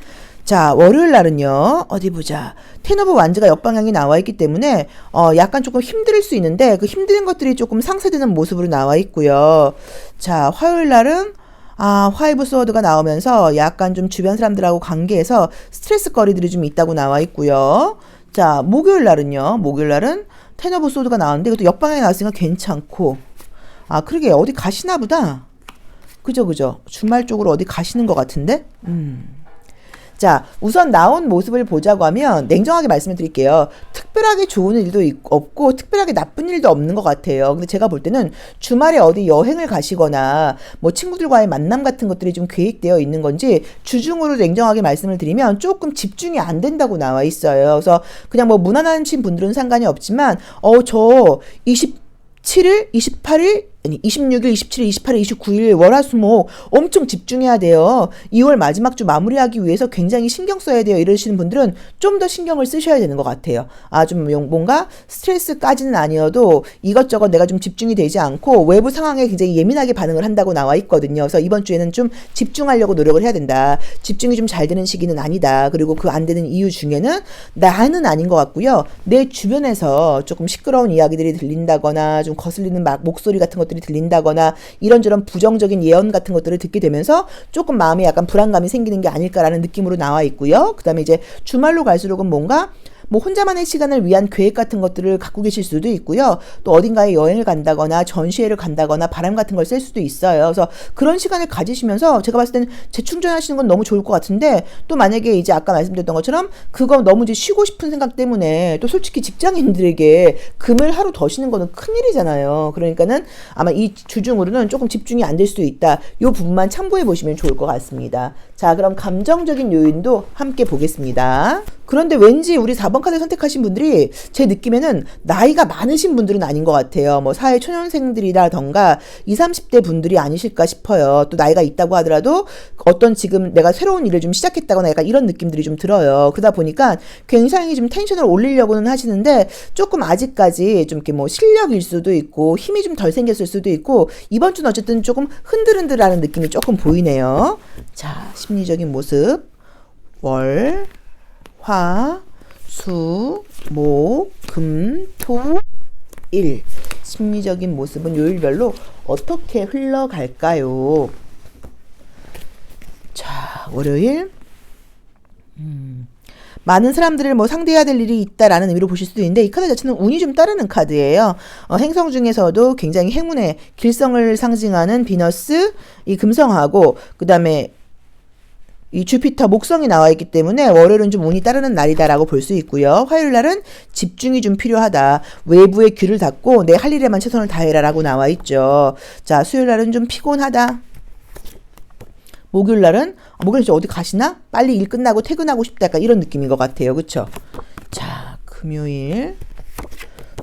자, 월요일 날은요, 어디 보자. 텐 오브 완즈가 역방향이 나와 있기 때문에 약간 조금 힘들 수 있는데 그 힘든 것들이 조금 상쇄되는 모습으로 나와 있고요. 자, 화요일 날은 화이브 스워드가 나오면서 약간 좀 주변 사람들하고 관계에서 스트레스 거리들이 좀 있다고 나와 있고요. 자, 목요일 날은요, 목요일 날은 텐 오브 소드가 나왔는데 이것도 역방향이 나왔으니까 괜찮고, 그러게 어디 가시나 보다. 그죠. 주말 쪽으로 어디 가시는 것 같은데? 자, 우선 나온 모습을 보자고 하면 냉정하게 말씀을 드릴게요. 특별하게 좋은 일도 없고 특별하게 나쁜 일도 없는 것 같아요. 근데 제가 볼 때는 주말에 어디 여행을 가시거나 뭐 친구들과의 만남 같은 것들이 좀 계획되어 있는 건지 주중으로 냉정하게 말씀을 드리면 조금 집중이 안 된다고 나와 있어요. 그래서 그냥 뭐 무난하신 분들은 상관이 없지만 저 27일, 28일, 26일, 27일, 28일, 29일 월화수목 엄청 집중해야 돼요. 2월 마지막 주 마무리하기 위해서 굉장히 신경 써야 돼요. 이러시는 분들은 좀 더 신경을 쓰셔야 되는 것 같아요. 좀 뭔가 스트레스까지는 아니어도 이것저것 내가 좀 집중이 되지 않고 외부 상황에 굉장히 예민하게 반응을 한다고 나와 있거든요. 그래서 이번 주에는 좀 집중하려고 노력을 해야 된다. 집중이 좀 잘 되는 시기는 아니다. 그리고 그 안 되는 이유 중에는 나는 아닌 것 같고요. 내 주변에서 조금 시끄러운 이야기들이 들린다거나 좀 거슬리는 목소리 같은 것들이 들린다거나 이런저런 부정적인 예언 같은 것들을 듣게 되면서 조금 마음에 약간 불안감이 생기는 게 아닐까라는 느낌으로 나와 있고요. 그 다음에 이제 주말로 갈수록은 뭔가 뭐 혼자만의 시간을 위한 계획 같은 것들을 갖고 계실 수도 있고요. 또 어딘가에 여행을 간다거나 전시회를 간다거나 바람 같은 걸 쐴 수도 있어요. 그래서 그런 시간을 가지시면서 제가 봤을 때는 재충전하시는 건 너무 좋을 것 같은데, 또 만약에 이제 아까 말씀드렸던 것처럼 그거 너무 이제 쉬고 싶은 생각 때문에 또 솔직히 직장인들에게 금을 하루 더 쉬는 거는 큰일이잖아요. 그러니까는 아마 이 주중으로는 조금 집중이 안 될 수도 있다. 이 부분만 참고해 보시면 좋을 것 같습니다. 자, 그럼 감정적인 요인도 함께 보겠습니다. 그런데 왠지 우리 4번 카드 선택하신 분들이 제 느낌에는 나이가 많으신 분들은 아닌 것 같아요. 뭐 사회 초년생들이라던가 20, 30대 분들이 아니실까 싶어요. 또 나이가 있다고 하더라도 어떤 지금 내가 새로운 일을 좀 시작했다거나 약간 이런 느낌들이 좀 들어요. 그러다 보니까 굉장히 좀 텐션을 올리려고는 하시는데 조금 아직까지 좀 이렇게 뭐 실력일 수도 있고 힘이 좀 덜 생겼을 수도 있고, 이번 주는 어쨌든 조금 흔들흔들하는 느낌이 조금 보이네요. 자, 심리적인 모습. 월, 화, 수, 목, 금, 토, 일. 심리적인 모습은 요일별로 어떻게 흘러갈까요? 자, 월요일. 많은 사람들을 뭐 상대해야 될 일이 있다라는 의미로 보실 수도 있는데, 이 카드 자체는 운이 좀 따르는 카드예요. 행성 중에서도 굉장히 행운의 길성을 상징하는 비너스, 이 금성하고 그 다음에 이 주피터 목성이 나와 있기 때문에 월요일은 좀 운이 따르는 날이다라고 볼 수 있고요. 화요일 날은 집중이 좀 필요하다. 외부의 귀를 닫고 내 할 일에만 최선을 다해라라고 나와 있죠. 자, 수요일 날은 좀 피곤하다. 목요일 날은 목요일 좀 어디 가시나? 빨리 일 끝나고 퇴근하고 싶다. 약간 이런 느낌인 것 같아요. 그쵸? 자, 금요일,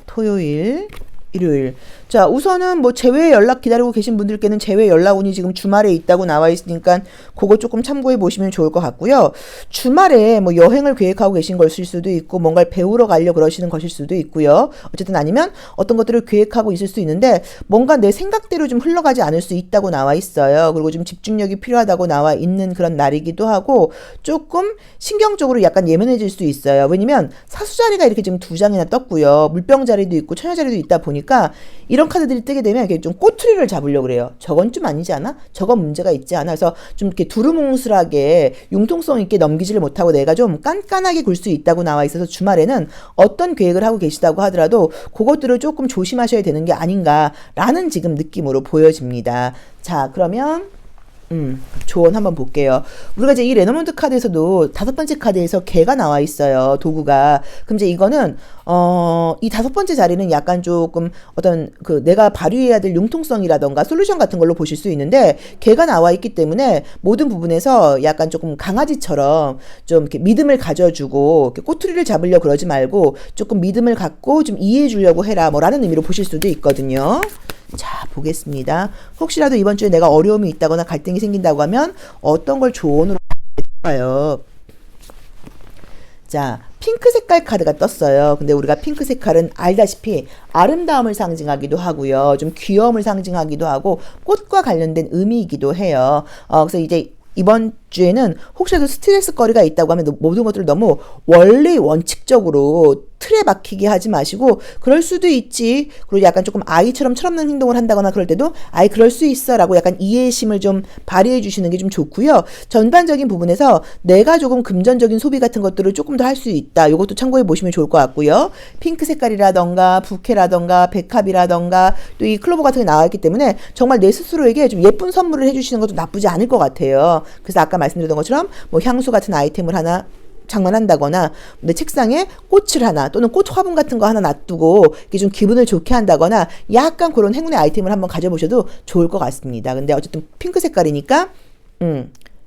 토요일, 일요일. 자, 우선은 뭐 제외 연락 기다리고 계신 분들께는 제외 연락운이 지금 주말에 있다고 나와 있으니까 그거 조금 참고해 보시면 좋을 것 같고요. 주말에 뭐 여행을 계획하고 계신 것일 수도 있고 뭔가를 배우러 가려 그러시는 것일 수도 있고요. 어쨌든 아니면 어떤 것들을 계획하고 있을 수 있는데 뭔가 내 생각대로 좀 흘러가지 않을 수 있다고 나와 있어요. 그리고 좀 집중력이 필요하다고 나와 있는 그런 날이기도 하고 조금 신경적으로 약간 예민해질 수 있어요. 왜냐면 사수자리가 이렇게 지금 두 장이나 떴고요. 물병 자리도 있고 처녀 자리도 있다 보니까 이런 카드들이 뜨게 되면 이렇게 좀 꼬투리를 잡으려고 그래요. 저건 좀 아니지 않아? 저건 문제가 있지 않아? 그래서 좀 이렇게 두루뭉술하게 융통성 있게 넘기지를 못하고 내가 좀 깐깐하게 굴 수 있다고 나와 있어서 주말에는 어떤 계획을 하고 계시다고 하더라도 그것들을 조금 조심하셔야 되는 게 아닌가라는 지금 느낌으로 보여집니다. 자, 그러면 조언 한번 볼게요. 우리가 이제 이 레너먼트 카드에서도 다섯 번째 카드에서 개가 나와 있어요. 도구가. 그럼 이제 이거는, 이 다섯 번째 자리는 약간 조금 어떤 그 내가 발휘해야 될 융통성이라던가 솔루션 같은 걸로 보실 수 있는데, 개가 나와 있기 때문에 모든 부분에서 약간 조금 강아지처럼 좀 이렇게 믿음을 가져주고, 이렇게 꼬투리를 잡으려고 그러지 말고 조금 믿음을 갖고 좀 이해해 주려고 해라. 뭐라는 의미로 보실 수도 있거든요. 자, 보겠습니다. 혹시라도 이번 주에 내가 어려움이 있다거나 갈등이 생긴다고 하면 어떤 걸 조언으로 할까요? 자, 핑크 색깔 카드가 떴어요. 근데 우리가 핑크 색깔은 알다시피 아름다움을 상징하기도 하고요. 좀 귀여움을 상징하기도 하고 꽃과 관련된 의미이기도 해요. 그래서 이제 이번 주에는 혹시라도 스트레스 거리가 있다고 하면 모든 것들을 너무 원래 원칙적으로 틀에 박히게 하지 마시고 그럴 수도 있지. 그리고 약간 조금 아이처럼 철없는 행동을 한다거나 그럴 때도 아이 그럴 수 있어 라고 약간 이해심을 좀 발휘해 주시는 게 좀 좋고요. 전반적인 부분에서 내가 조금 금전적인 소비 같은 것들을 조금 더 할 수 있다. 이것도 참고해 보시면 좋을 것 같고요. 핑크 색깔이라던가 부케라던가 백합이라던가 또 이 클로버 같은 게 나와있기 때문에 정말 내 스스로에게 좀 예쁜 선물을 해주시는 것도 나쁘지 않을 것 같아요. 그래서 아까 말씀드렸던 것처럼 뭐 향수 같은 아이템을 하나 장만한다거나 내 책상에 꽃을 하나 또는 꽃 화분 같은 거 하나 놔두고 이게 좀 기분을 좋게 한다거나 약간 그런 행운의 아이템을 한번 가져보셔도 좋을 것 같습니다. 근데 어쨌든 핑크 색깔이니까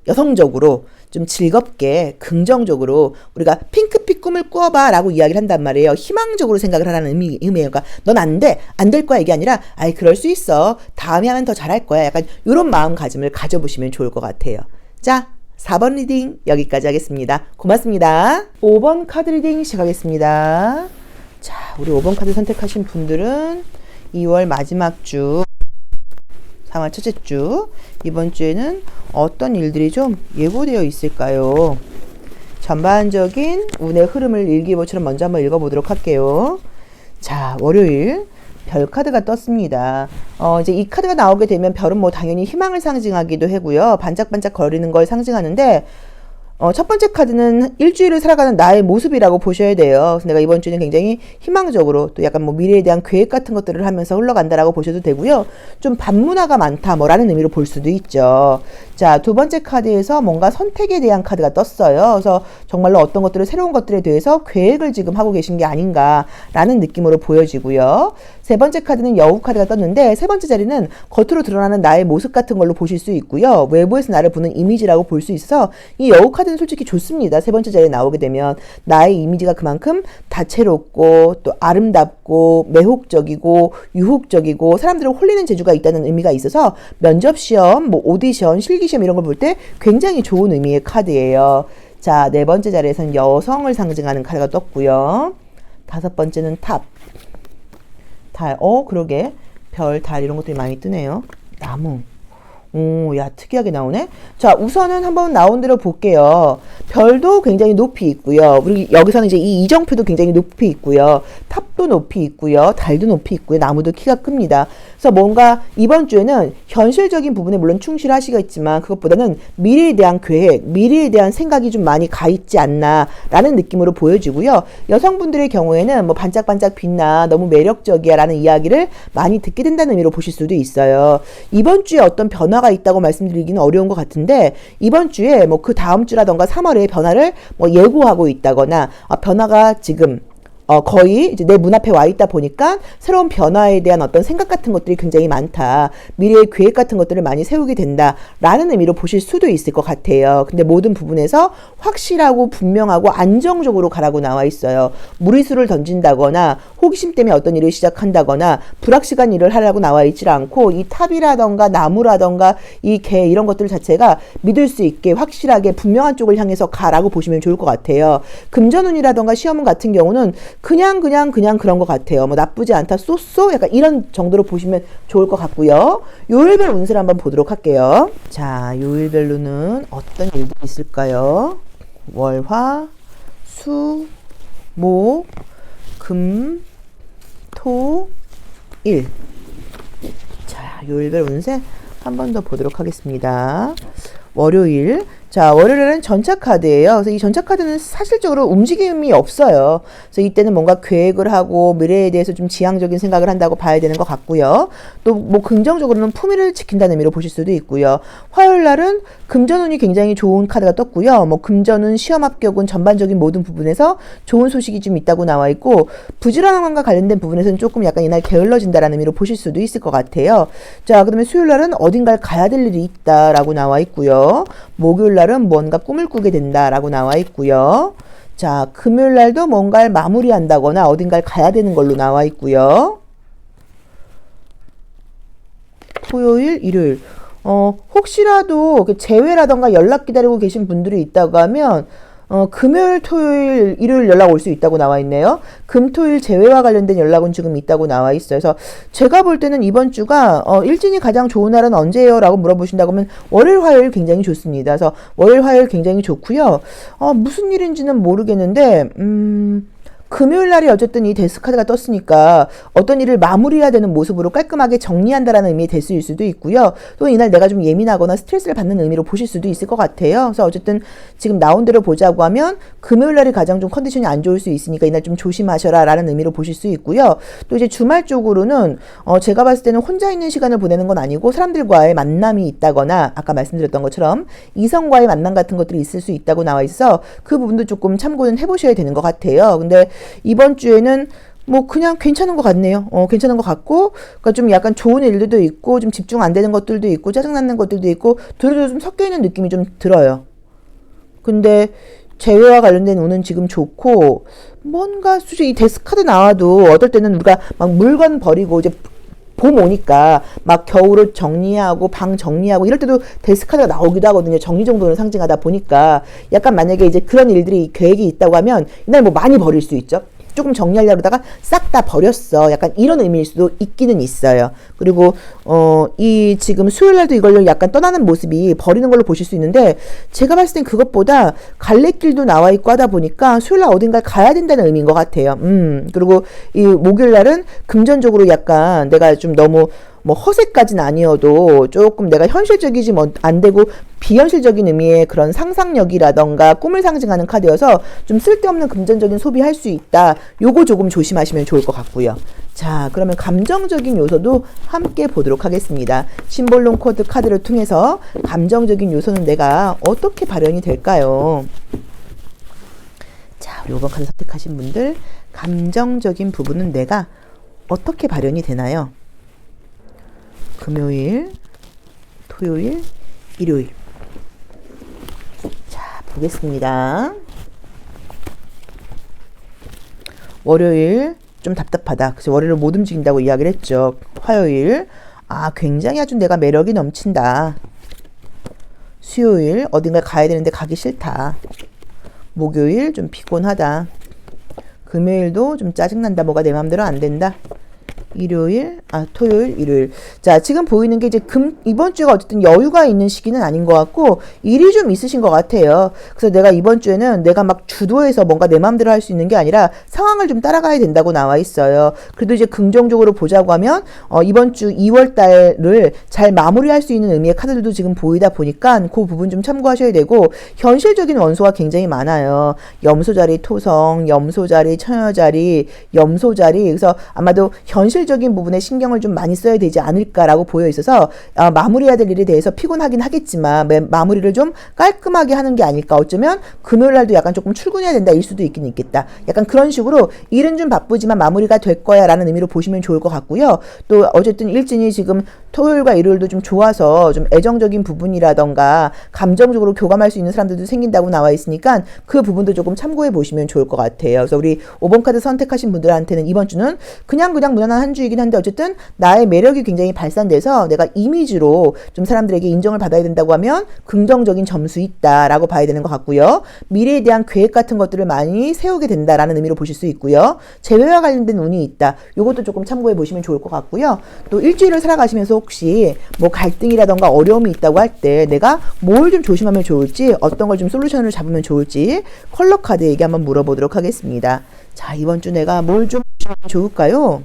여성적으로 좀 즐겁게 긍정적으로 우리가 핑크빛 꿈을 꾸어봐 라고 이야기를 한단 말이에요. 희망적으로 생각을 하라는 의미예요. 그러니까 넌 안 돼, 안 될 거야 이게 아니라 아이 그럴 수 있어. 다음에 하면 더 잘할 거야. 약간 이런 마음가짐을 가져보시면 좋을 것 같아요. 자, 4번 리딩 여기까지 하겠습니다. 고맙습니다. 5번 카드 리딩 시작하겠습니다. 자, 우리 5번 카드 선택하신 분들은 2월 마지막 주 4월 첫째 주 이번 주에는 어떤 일들이 좀 예고되어 있을까요? 전반적인 운의 흐름을 일기예보처럼 먼저 한번 읽어보도록 할게요. 자, 월요일 별 카드가 떴습니다. 이제 이 카드가 나오게 되면 별은 뭐 당연히 희망을 상징하기도 하고요. 반짝반짝 거리는 걸 상징하는데 첫 번째 카드는 일주일을 살아가는 나의 모습이라고 보셔야 돼요. 그래서 내가 이번 주는 굉장히 희망적으로 또 약간 뭐 미래에 대한 계획 같은 것들을 하면서 흘러간다라고 보셔도 되고요. 좀 반문화가 많다 뭐라는 의미로 볼 수도 있죠. 자, 두 번째 카드에서 뭔가 선택에 대한 카드가 떴어요. 그래서 정말로 어떤 것들을 새로운 것들에 대해서 계획을 지금 하고 계신 게 아닌가라는 느낌으로 보여지고요. 세 번째 카드는 여우 카드가 떴는데 세 번째 자리는 겉으로 드러나는 나의 모습 같은 걸로 보실 수 있고요. 외부에서 나를 보는 이미지라고 볼 수 있어서 이 여우 카드는 솔직히 좋습니다. 세 번째 자리에 나오게 되면 나의 이미지가 그만큼 다채롭고 또 아름답고 매혹적이고 유혹적이고 사람들을 홀리는 재주가 있다는 의미가 있어서 면접시험, 뭐 오디션, 실기시험 이런 걸 볼 때 굉장히 좋은 의미의 카드예요. 자, 네 번째 자리에서는 여성을 상징하는 카드가 떴고요. 다섯 번째는 탑. 달, 그러게. 별, 달 이런 것들이 많이 뜨네요. 나무. 오, 야, 특이하게 나오네. 자, 우선은 한번 나온 대로 볼게요. 별도 굉장히 높이 있고요. 우리 여기서는 이제 이 이정표도 굉장히 높이 있고요. 탑도 높이 있고요. 달도 높이 있고요. 나무도 키가 큽니다. 그래서 뭔가 이번 주에는 현실적인 부분에 물론 충실하시겠지만 그것보다는 미래에 대한 계획, 미래에 대한 생각이 좀 많이 가 있지 않나라는 느낌으로 보여지고요. 여성분들의 경우에는 뭐 반짝반짝 빛나 너무 매력적이야 라는 이야기를 많이 듣게 된다는 의미로 보실 수도 있어요. 이번 주에 어떤 변화가 있다고 말씀드리기는 어려운 것 같은데 이번 주에 뭐 그 다음 주라던가 3월에 변화를 뭐 예고하고 있다거나 변화가 지금 거의 이제 내 문 앞에 와 있다 보니까 새로운 변화에 대한 어떤 생각 같은 것들이 굉장히 많다. 미래의 계획 같은 것들을 많이 세우게 된다라는 의미로 보실 수도 있을 것 같아요. 근데 모든 부분에서 확실하고 분명하고 안정적으로 가라고 나와 있어요. 무리수를 던진다거나 호기심 때문에 어떤 일을 시작한다거나 불확실한 일을 하려고 나와 있질 않고 이 탑이라던가 나무라던가 이 개 이런 것들 자체가 믿을 수 있게 확실하게 분명한 쪽을 향해서 가라고 보시면 좋을 것 같아요. 금전운이라던가 시험운 같은 경우는 그냥 그런 것 같아요. 뭐 나쁘지 않다 쏘쏘 약간 이런 정도로 보시면 좋을 것 같고요. 요일별 운세를 한번 보도록 할게요. 자, 요일별로는 어떤 일들이 있을까요? 월, 화, 수, 목, 금, 토, 일. 자, 요일별 운세 한 번 더 보도록 하겠습니다. 월요일. 자, 월요일은 전차 카드예요. 그래서 이 전차 카드는 사실적으로 움직임이 없어요. 그래서 이때는 뭔가 계획을 하고 미래에 대해서 좀 지향적인 생각을 한다고 봐야 되는 것 같고요. 또 뭐 긍정적으로는 품위를 지킨다는 의미로 보실 수도 있고요. 화요일 날은 금전운이 굉장히 좋은 카드가 떴고요. 뭐 금전운, 시험 합격운 전반적인 모든 부분에서 좋은 소식이 좀 있다고 나와 있고 부지런함과 관련된 부분에서는 조금 약간 이날 게을러진다라는 의미로 보실 수도 있을 것 같아요. 자, 그다음에 수요일 날은 어딘가를 가야 될 일이 있다라고 나와 있고요. 목요일 날은 뭔가 꿈을 꾸게 된다라고 나와 있고요. 자, 금요일 날도 뭔가를 마무리한다거나 어딘가를 가야 되는 걸로 나와 있고요. 토요일, 일요일. 혹시라도 재회라던가 연락 기다리고 계신 분들이 있다고 하면 금요일, 토요일, 일요일 연락 올 수 있다고 나와 있네요. 금, 토일 재회와 관련된 연락은 지금 있다고 나와 있어요. 그래서 제가 볼 때는 이번 주가 일진이 가장 좋은 날은 언제예요? 라고 물어보신다고 하면 월요일, 화요일 굉장히 좋습니다. 그래서 월요일, 화요일 굉장히 좋고요. 무슨 일인지는 모르겠는데 금요일 날이 어쨌든 이 데스카드가 떴으니까 어떤 일을 마무리해야 되는 모습으로 깔끔하게 정리한다라는 의미의 데스일 수도 있고요. 또 이날 내가 좀 예민하거나 스트레스를 받는 의미로 보실 수도 있을 것 같아요. 그래서 어쨌든 지금 나온 대로 보자고 하면 금요일 날이 가장 좀 컨디션이 안 좋을 수 있으니까 이날 좀 조심하셔라 라는 의미로 보실 수 있고요. 또 이제 주말 쪽으로는 제가 봤을 때는 혼자 있는 시간을 보내는 건 아니고 사람들과의 만남이 있다거나 아까 말씀드렸던 것처럼 이성과의 만남 같은 것들이 있을 수 있다고 나와 있어 그 부분도 조금 참고는 해보셔야 되는 것 같아요. 근데 이번 주에는 뭐 그냥 괜찮은 것 같네요. 괜찮은 것 같고, 그러니까 좀 약간 좋은 일들도 있고, 좀 집중 안 되는 것들도 있고, 짜증나는 것들도 있고, 둘이 좀 섞여 있는 느낌이 좀 들어요. 근데 재회와 관련된 운은 지금 좋고, 뭔가 솔직히 이 데스카드 나와도 어떨 때는 우리가 막 물건 버리고 이제 봄 오니까 막 겨울옷 정리하고 방 정리하고 이럴 때도 데스카드가 나오기도 하거든요. 정리정돈을 상징하다 보니까 약간 만약에 이제 그런 일들이 계획이 있다고 하면 이날 뭐 많이 버릴 수 있죠. 조금 정리하려고 하다가 싹 다 버렸어. 약간 이런 의미일 수도 있기는 있어요. 그리고 이 지금 수요일 날도 이걸로 약간 떠나는 모습이 버리는 걸로 보실 수 있는데 제가 봤을 땐 그것보다 갈래길도 나와 있고 하다 보니까 수요일 날 어딘가에 가야 된다는 의미인 것 같아요. 그리고 이 목요일 날은 금전적으로 약간 내가 좀 너무 뭐 허세까지는 아니어도 조금 내가 현실적이지 안 되고 비현실적인 의미의 그런 상상력이라던가 꿈을 상징하는 카드여서 좀 쓸데없는 금전적인 소비할 수 있다. 요거 조금 조심하시면 좋을 것 같고요. 자, 그러면 감정적인 요소도 함께 보도록 하겠습니다. 심볼론 코드 카드를 통해서 감정적인 요소는 내가 어떻게 발현이 될까요? 자, 우리 5번 카드 선택하신 분들 감정적인 부분은 내가 어떻게 발현이 되나요? 금요일, 토요일, 일요일. 자, 보겠습니다. 월요일 좀 답답하다. 그래서 월요일을 못 움직인다고 이야기를 했죠. 화요일, 굉장히 아주 내가 매력이 넘친다. 수요일, 어딘가 가야 되는데 가기 싫다. 목요일 좀 피곤하다. 금요일도 좀 짜증난다. 뭐가 내 마음대로 안 된다. 토요일, 일요일. 자, 지금 보이는 게 이제 이번 주가 어쨌든 여유가 있는 시기는 아닌 것 같고, 일이 좀 있으신 것 같아요. 그래서 내가 이번 주에는 내가 막 주도해서 뭔가 내 마음대로 할 수 있는 게 아니라 상황을 좀 따라가야 된다고 나와 있어요. 그래도 이제 긍정적으로 보자고 하면, 이번 주 2월 달을 잘 마무리할 수 있는 의미의 카드들도 지금 보이다 보니까 그 부분 좀 참고하셔야 되고, 현실적인 원소가 굉장히 많아요. 염소 자리 토성, 염소 자리 처녀 자리, 염소 자리. 그래서 아마도 현실적인 마무리적인 부분에 신경을 좀 많이 써야 되지 않을까라고 보여 있어서 마무리해야 될 일에 대해서 피곤하긴 하겠지만 마무리를 좀 깔끔하게 하는 게 아닐까. 어쩌면 금요일 날도 약간 조금 출근해야 된다 일 수도 있긴 있겠다. 약간 그런 식으로 일은 좀 바쁘지만 마무리가 될 거야 라는 의미로 보시면 좋을 것 같고요. 또 어쨌든 일진이 지금 토요일과 일요일도 좀 좋아서 좀 애정적인 부분이라던가 감정적으로 교감할 수 있는 사람들도 생긴다고 나와 있으니까 그 부분도 조금 참고해 보시면 좋을 것 같아요. 그래서 우리 5번 카드 선택하신 분들한테는 이번 주는 그냥 무난한 한 주이긴 한데 어쨌든 나의 매력이 굉장히 발산돼서 내가 이미지로 좀 사람들에게 인정을 받아야 된다고 하면 긍정적인 점수 있다라고 봐야 되는 것 같고요. 미래에 대한 계획 같은 것들을 많이 세우게 된다라는 의미로 보실 수 있고요. 재회와 관련된 운이 있다. 이것도 조금 참고해 보시면 좋을 것 같고요. 또 일주일을 살아가시면서 혹시 뭐 갈등이라던가 어려움이 있다고 할 때 내가 뭘 좀 조심하면 좋을지, 어떤 걸 좀 솔루션을 잡으면 좋을지 컬러 카드에게 한번 물어보도록 하겠습니다. 자, 이번 주 내가 뭘 좀 좋을까요?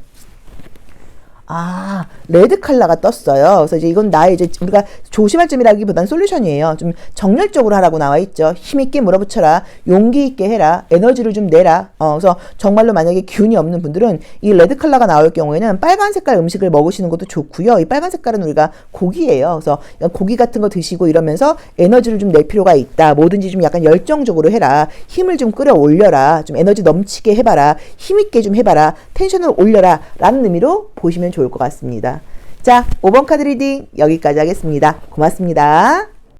레드 컬러가 떴어요. 그래서 이제 이건 나의 이제 우리가 조심할 점이라기보다는 솔루션이에요. 좀 정열적으로 하라고 나와 있죠. 힘있게 물어붙여라. 용기 있게 해라. 에너지를 좀 내라. 그래서 정말로 만약에 기운이 없는 분들은 이 레드 컬러가 나올 경우에는 빨간 색깔 음식을 먹으시는 것도 좋고요. 이 빨간 색깔은 우리가 고기예요. 그래서 고기 같은 거 드시고 이러면서 에너지를 좀 낼 필요가 있다. 뭐든지 좀 약간 열정적으로 해라. 힘을 좀 끌어올려라. 좀 에너지 넘치게 해봐라. 힘있게 좀 해봐라. 텐션을 올려라. 라는 의미로 보시면 좋을 것 같습니다. 자, 5번 카드 리딩 여기까지 하겠습니다. 고맙습니다.